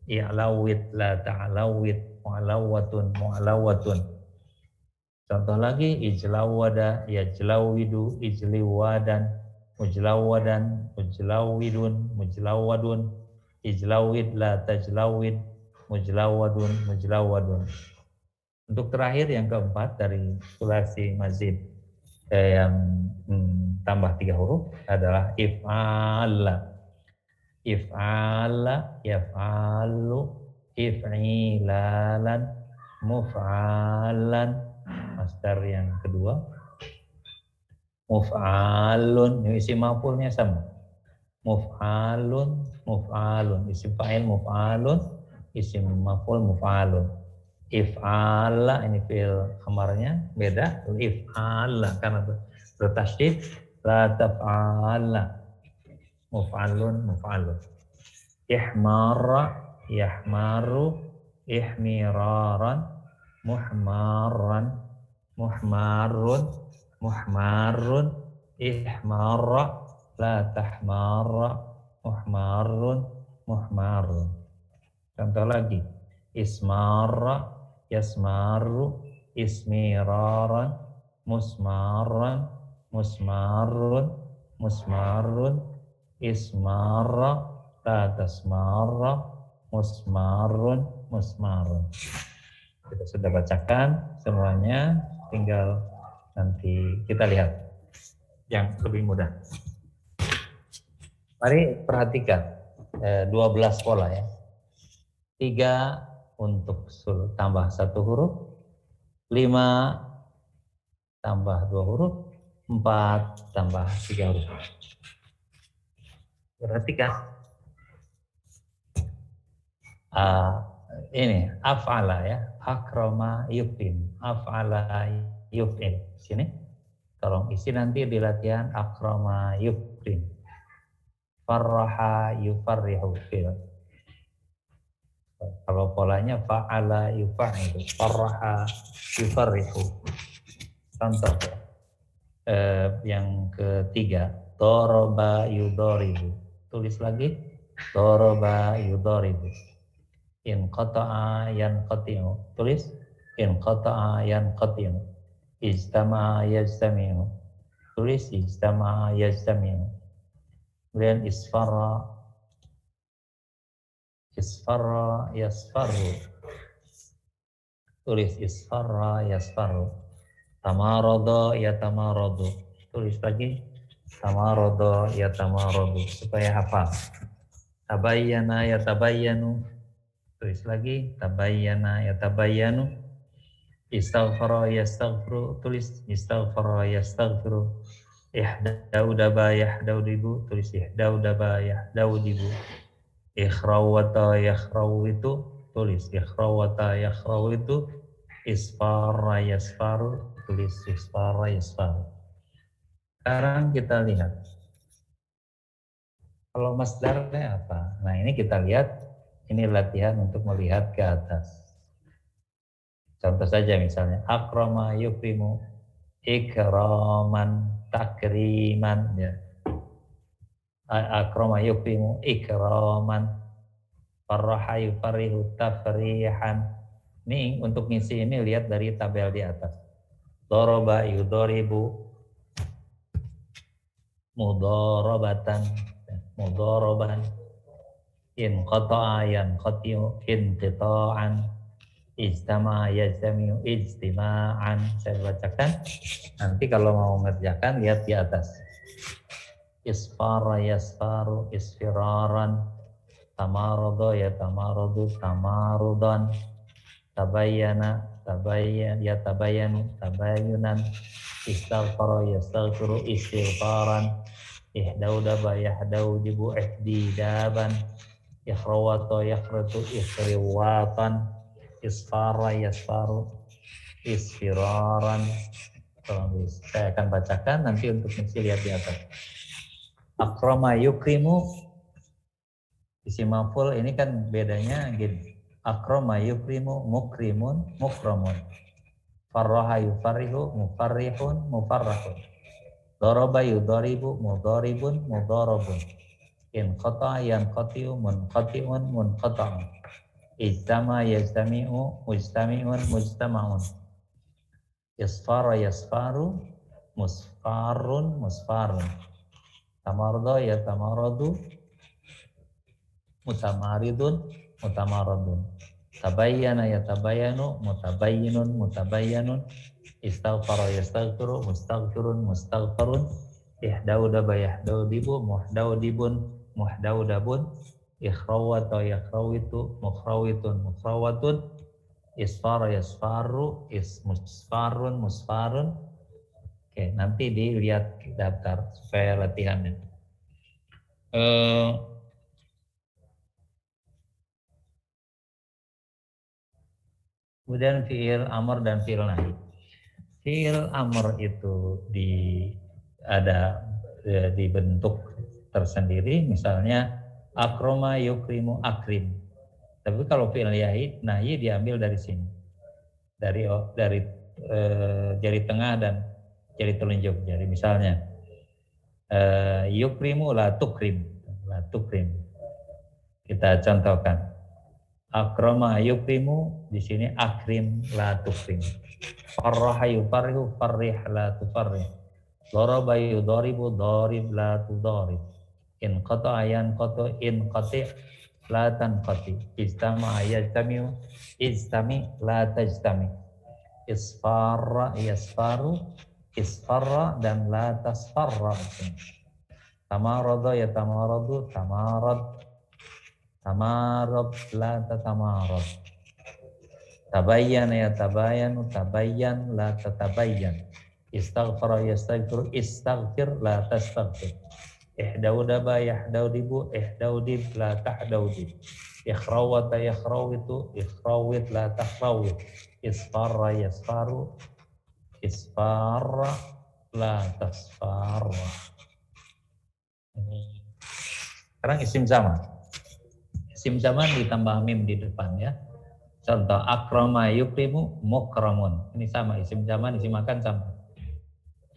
i'lawwit, la ta'lawwit, mu'lawwatun, mu'lawwatun. Contoh lagi, ijlawwada, yajlawwidu, ijliwadan, mujlawadan, mujlawidun, mujlawadun, ijlawid, la tajlawid, mujlawadun, mujlawadun. Untuk terakhir yang keempat dari sulasi mazid yang tambah 3 huruf adalah if'ala. If'ala, yaf'alu, if'ilalan, muf'alan. Masdar yang kedua, muf'alun, isim maf'ulnya sama. Muf'alun, muf'alun, isim fa'il muf'alun, isim maf'ul muf'alun. If'ala, ini fi'il khabarnya beda, if'ala karena bertasydid, la taf'ala, muf'alun, muf'alun. Ihmara, yahmaru, ihmiraran, muhmaran, muhmarun, muhmarun, ihmara, la tahmara, muhmarun, muhmarun. Contoh lagi, ismara, yasmaru, ismiraran, musmaran, musmarun, musmarun, ismara, la tasmara, musmarun, musmarun. Kita sudah bacakan semuanya, tinggal nanti kita lihat yang lebih mudah. Mari perhatikan 12 pola ya. 3 untuk tambah 1 huruf, 5 tambah 2 huruf, 4 tambah 3 huruf. Perhatikan. Ini af'ala ya, akrama yuf'in, af'ala yuf'in. Sini tolong isi nanti di latihan akrama yuf'in, farraha yufarrihu fil. Kalau polanya fa'ala yufa'ilu, farraha yufarrihu. Contoh yang ketiga, doroba yudoribu. Tulis lagi, doroba yudoribu. In qata'a yanqati'u. Tulis in qata'a yanqati'u. Ijtama'a yajtami'u. Tulis ijtama'a yajtami'u. Kemudian isfarra yasfarru. Tulis isfarra yasfarru. Tamarada yatamaradu. Tulis lagi tamarada yatamaradu supaya hafal. Tabayyana yatabayyanu. Tulis lagi tabayyana yatabayyanu. Istaghfara yastaghfiru. Tulis istaghfara yastaghfiru. Ihdauda yahdaudibu, tulis ihdauda yahdaudibu. Ikhrawata yakhraw itu tulis ikhrawata yakhraw itu isfara yasfaru, tulis isfara yasfaru. Sekarang kita lihat kalau masdarnya apa. Nah ini kita lihat, ini latihan untuk melihat ke atas. Contoh saja misalnya akrama yukrimu ikraman takriman, ya. Akrama yukrimu ikraman, farraha yufarihu tafrihan. Ini untuk ngisi ini lihat dari tabel di atas. Doroba yudoribu mudorobatan, mudoroban, in qata'a yanqati'u inqita'an, ijtama'a yajtami'u ijtima'an. Saya bacakan, nanti kalau mau mengerjakan lihat di atas. Isfara yasfaru isfiraran, tamarada yatamaradu tamarudan, tabayyana yatabayyanu tabayyunan, istaghfara yastaghfiru istighfaran, ihdaudaba yahdaudibu ihdidaban, ikhrawata yakhratu ikhriwatan, isfara yasfaru isfiraran. Saya akan bacakan, nanti untuk mengisi lihat di atas. Akrama yukrimu, isim maf'ul ini kan bedanya gini. Akrama yukrimu mukrimun mukramun, farraha yufarihu mufarrihun mufarrahun, daraba yudaribu mudaribun mudarabun, in qata'a yanqati'u munqati'un munqata'un, ijtama yajtami'u mujtami'un mujtama'un, yasfara yasfaru musfarun musfarun, tamarada yatamaradu mutamaridun mutamaradun, tabayyana yatabayyanu mutabayyinun mutabayyanun, istaghfara yastaghfiru mustaghfirun mustaghfarun, ihdaudaba yahdaudibu muhdaudibun muhdaudabun, ikhrawata yakhrawitu mukhrawitun mukhrawatun, isfara yasfaru musfarun musfarun. Oke, nanti dilihat daftar supaya latihannya. Kemudian fi'il amr dan fi'il nahi. Fi'il amr itu dibentuk tersendiri, misalnya akroma yukrimu akrim. Tapi kalau fi'il nahi diambil dari sini, dari jari tengah dan jari telunjuk. Jadi misalnya yukrimu la tukrim, la tukrim. Kita contohkan. Akrama yukrimu, di sini akrim la tukrim. Farraha yufarrihu farrih la tufarrih. Daraba yudaribu darib la tudarib. In qata'a yanqatu in qati' la tanqati. Ijtama'a yajtami'u ijtami' la tajtami'. Isfarra yasfaru isfarra dan la tasfarra. Tamarada yatamaradu tamarad, tamarad la tatamarad. Tabayyana yatabayyanu tabayyan la tatabayyan. Istaghfara yastaghfiru istaghfir la tastaghfir. Ihdaudaba yahdaudibu ihdaudib la tahdaudib. Ikhrawata yakhrawitu ikhrawit la takhrawit. Isfarra yasfaru isfarra la tasfarra. Ini sekarang isim zaman. Isim zaman ditambah mim di depan, ya. Contoh akrama yukrimu mukramun. Ini sama, isim zaman isim makan sama.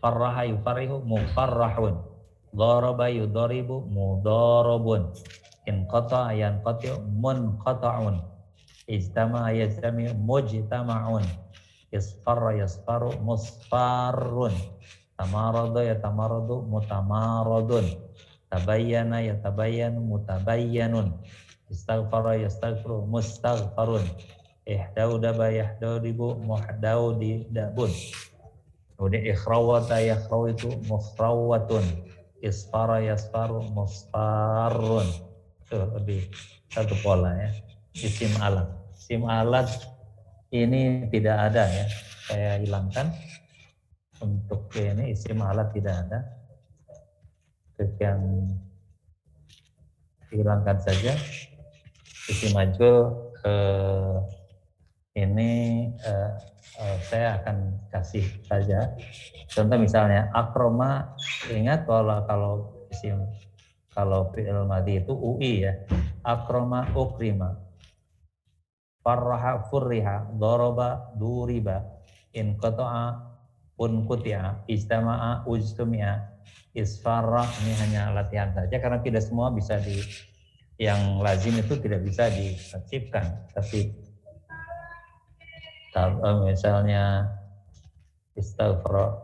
Farraha yufarihu mufarrahun. Daraba yudaribu mudarabun. In qata'a yanqati'u munqata'un. Ijtama'a yajtami'u mujtama'un. Isfarra yasfaru musfarrun. Tamarada yatamaradu mutamaradun. Tabayyana yatabayyanu mutabayyanun. Istaghfara yastaghfiru mustaghfarun. Ihdaudaba yahdaudibu muhdaudibun. Kemudian ikhrawata yakhrawitu mukhrawatun. Isfara yasfaru musfarun. Itu lebih satu pola, ya. Isim alat. Isim alat ini tidak ada, ya. Saya hilangkan. Untuk ini isim alat tidak ada. yang dihilangkan saja. Isim majhul ini saya akan kasih saja. Contoh misalnya akroma, ingat kalau isim, kalau fi'il madhi itu UI ya. Akroma ukrima, farraha furriha, doroba duriba, in qata'a unkuti'a, istama'a ujtumi'a, isfarra. Ini hanya latihan saja karena tidak semua bisa yang lazim itu tidak bisa ditasifkan, tapi misalnya istighfar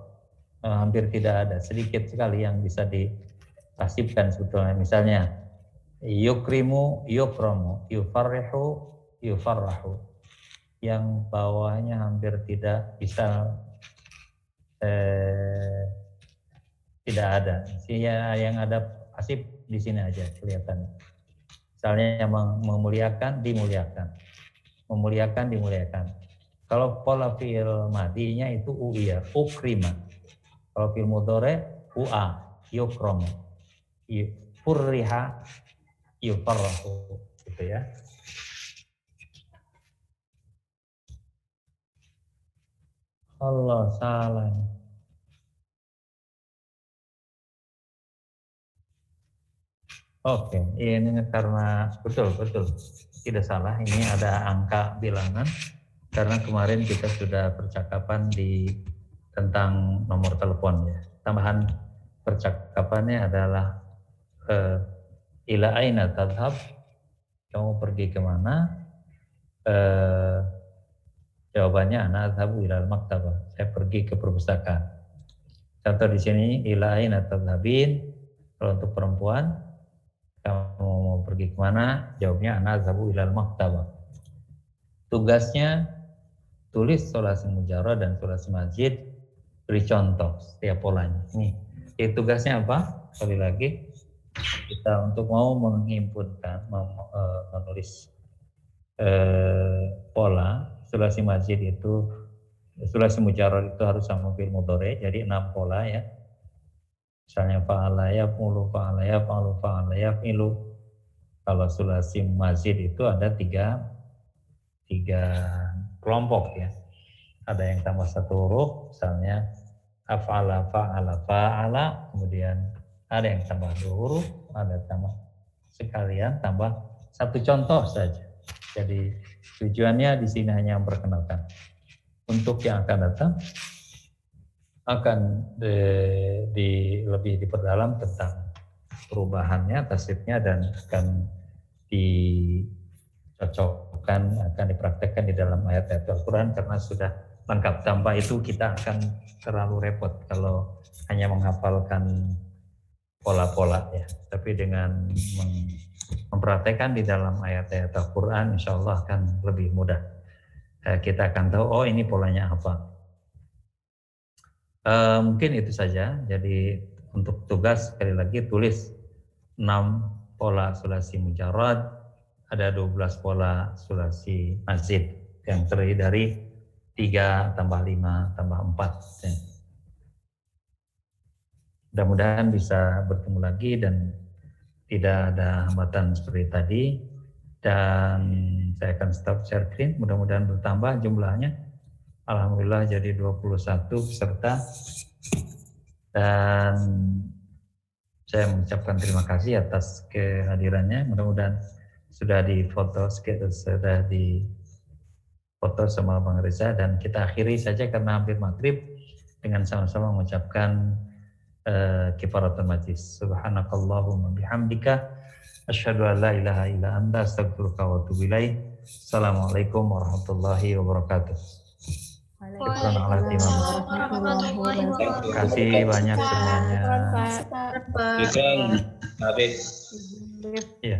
hampir tidak ada, sedikit sekali yang bisa ditasifkan sebetulnya. Misalnya yukrimu yukramu, yufarrihu yufarrahu, yang bawahnya hampir tidak bisa tidak ada. Yang ada pasif di sini aja kelihatan. Misalnya yang memuliakan dimuliakan, memuliakan dimuliakan. Kalau pola fi'il madinya itu u'ya, ukrima. Kalau fi'il mudhari u'a, yukram, furriha, yufarrahu, gitu ya. Allah salah. Oke, ini karena betul tidak salah. Ini ada angka bilangan karena kemarin kita sudah percakapan tentang nomor telepon ya. Tambahan percakapannya adalah ila aina tadhhab, kamu pergi kemana? Jawabannya ana adhabu ilal maktabah, saya pergi ke perpustakaan. Contoh di sini ila aina tadhhabin, kalau untuk perempuan kamu mau pergi kemana? Jawabnya ana adhabu ilal maktabah. Tugasnya tulis sulasi mujarrad dan sulasi mazid, beri contoh setiap polanya. Nih, tugasnya apa? Sekali lagi kita untuk mau menghimpunkan, menulis pola sulasi mazid itu, sulasi mujarrad itu harus sama fi'il mudhari, jadi 6 pola ya. Misalnya fa'ala yaf'ulu, fa'ala yaf'alu, fa'ala yaf'ilu. Kalau sulasi mazid itu ada tiga kelompok ya. Ada yang tambah 1 huruf, misalnya af'ala, fa'ala, fa'ala. Kemudian ada yang tambah 2 huruf, ada tambah sekalian tambah 1 contoh saja. Jadi tujuannya di sini hanya memperkenalkan. Untuk yang akan datang akan lebih diperdalam tentang perubahannya, tasrifnya, dan akan dicocokkan, akan dipraktekkan di dalam ayat-ayat Al-Quran karena sudah lengkap. Tanpa itu kita akan terlalu repot kalau hanya menghafalkan pola-pola ya. Tapi dengan mempraktekkan di dalam ayat-ayat Al-Quran, insya Allah akan lebih mudah. Kita akan tahu, oh ini polanya apa. Mungkin itu saja. Jadi untuk tugas sekali lagi tulis 6 pola sulasi mujarrad, ada 12 pola sulasi mazid yang terdiri dari 3 tambah 5 tambah 4 ya. Mudah-mudahan bisa bertemu lagi dan tidak ada hambatan seperti tadi, dan saya akan stop share screen. Mudah-mudahan bertambah jumlahnya. Alhamdulillah jadi 21 peserta, dan saya mengucapkan terima kasih atas kehadirannya. Mudah-mudahan sudah difoto sama Bang Reza, dan kita akhiri saja karena hampir maghrib dengan sama-sama mengucapkan kifaratul majlis. Subhanakallahumma bihamdika asyhadu an la ilaha illa anta astaghfiruka wa atubu ilaik. Assalamualaikum warahmatullahi wabarakatuh. Terima kasih banyak semuanya. Pak. Iya.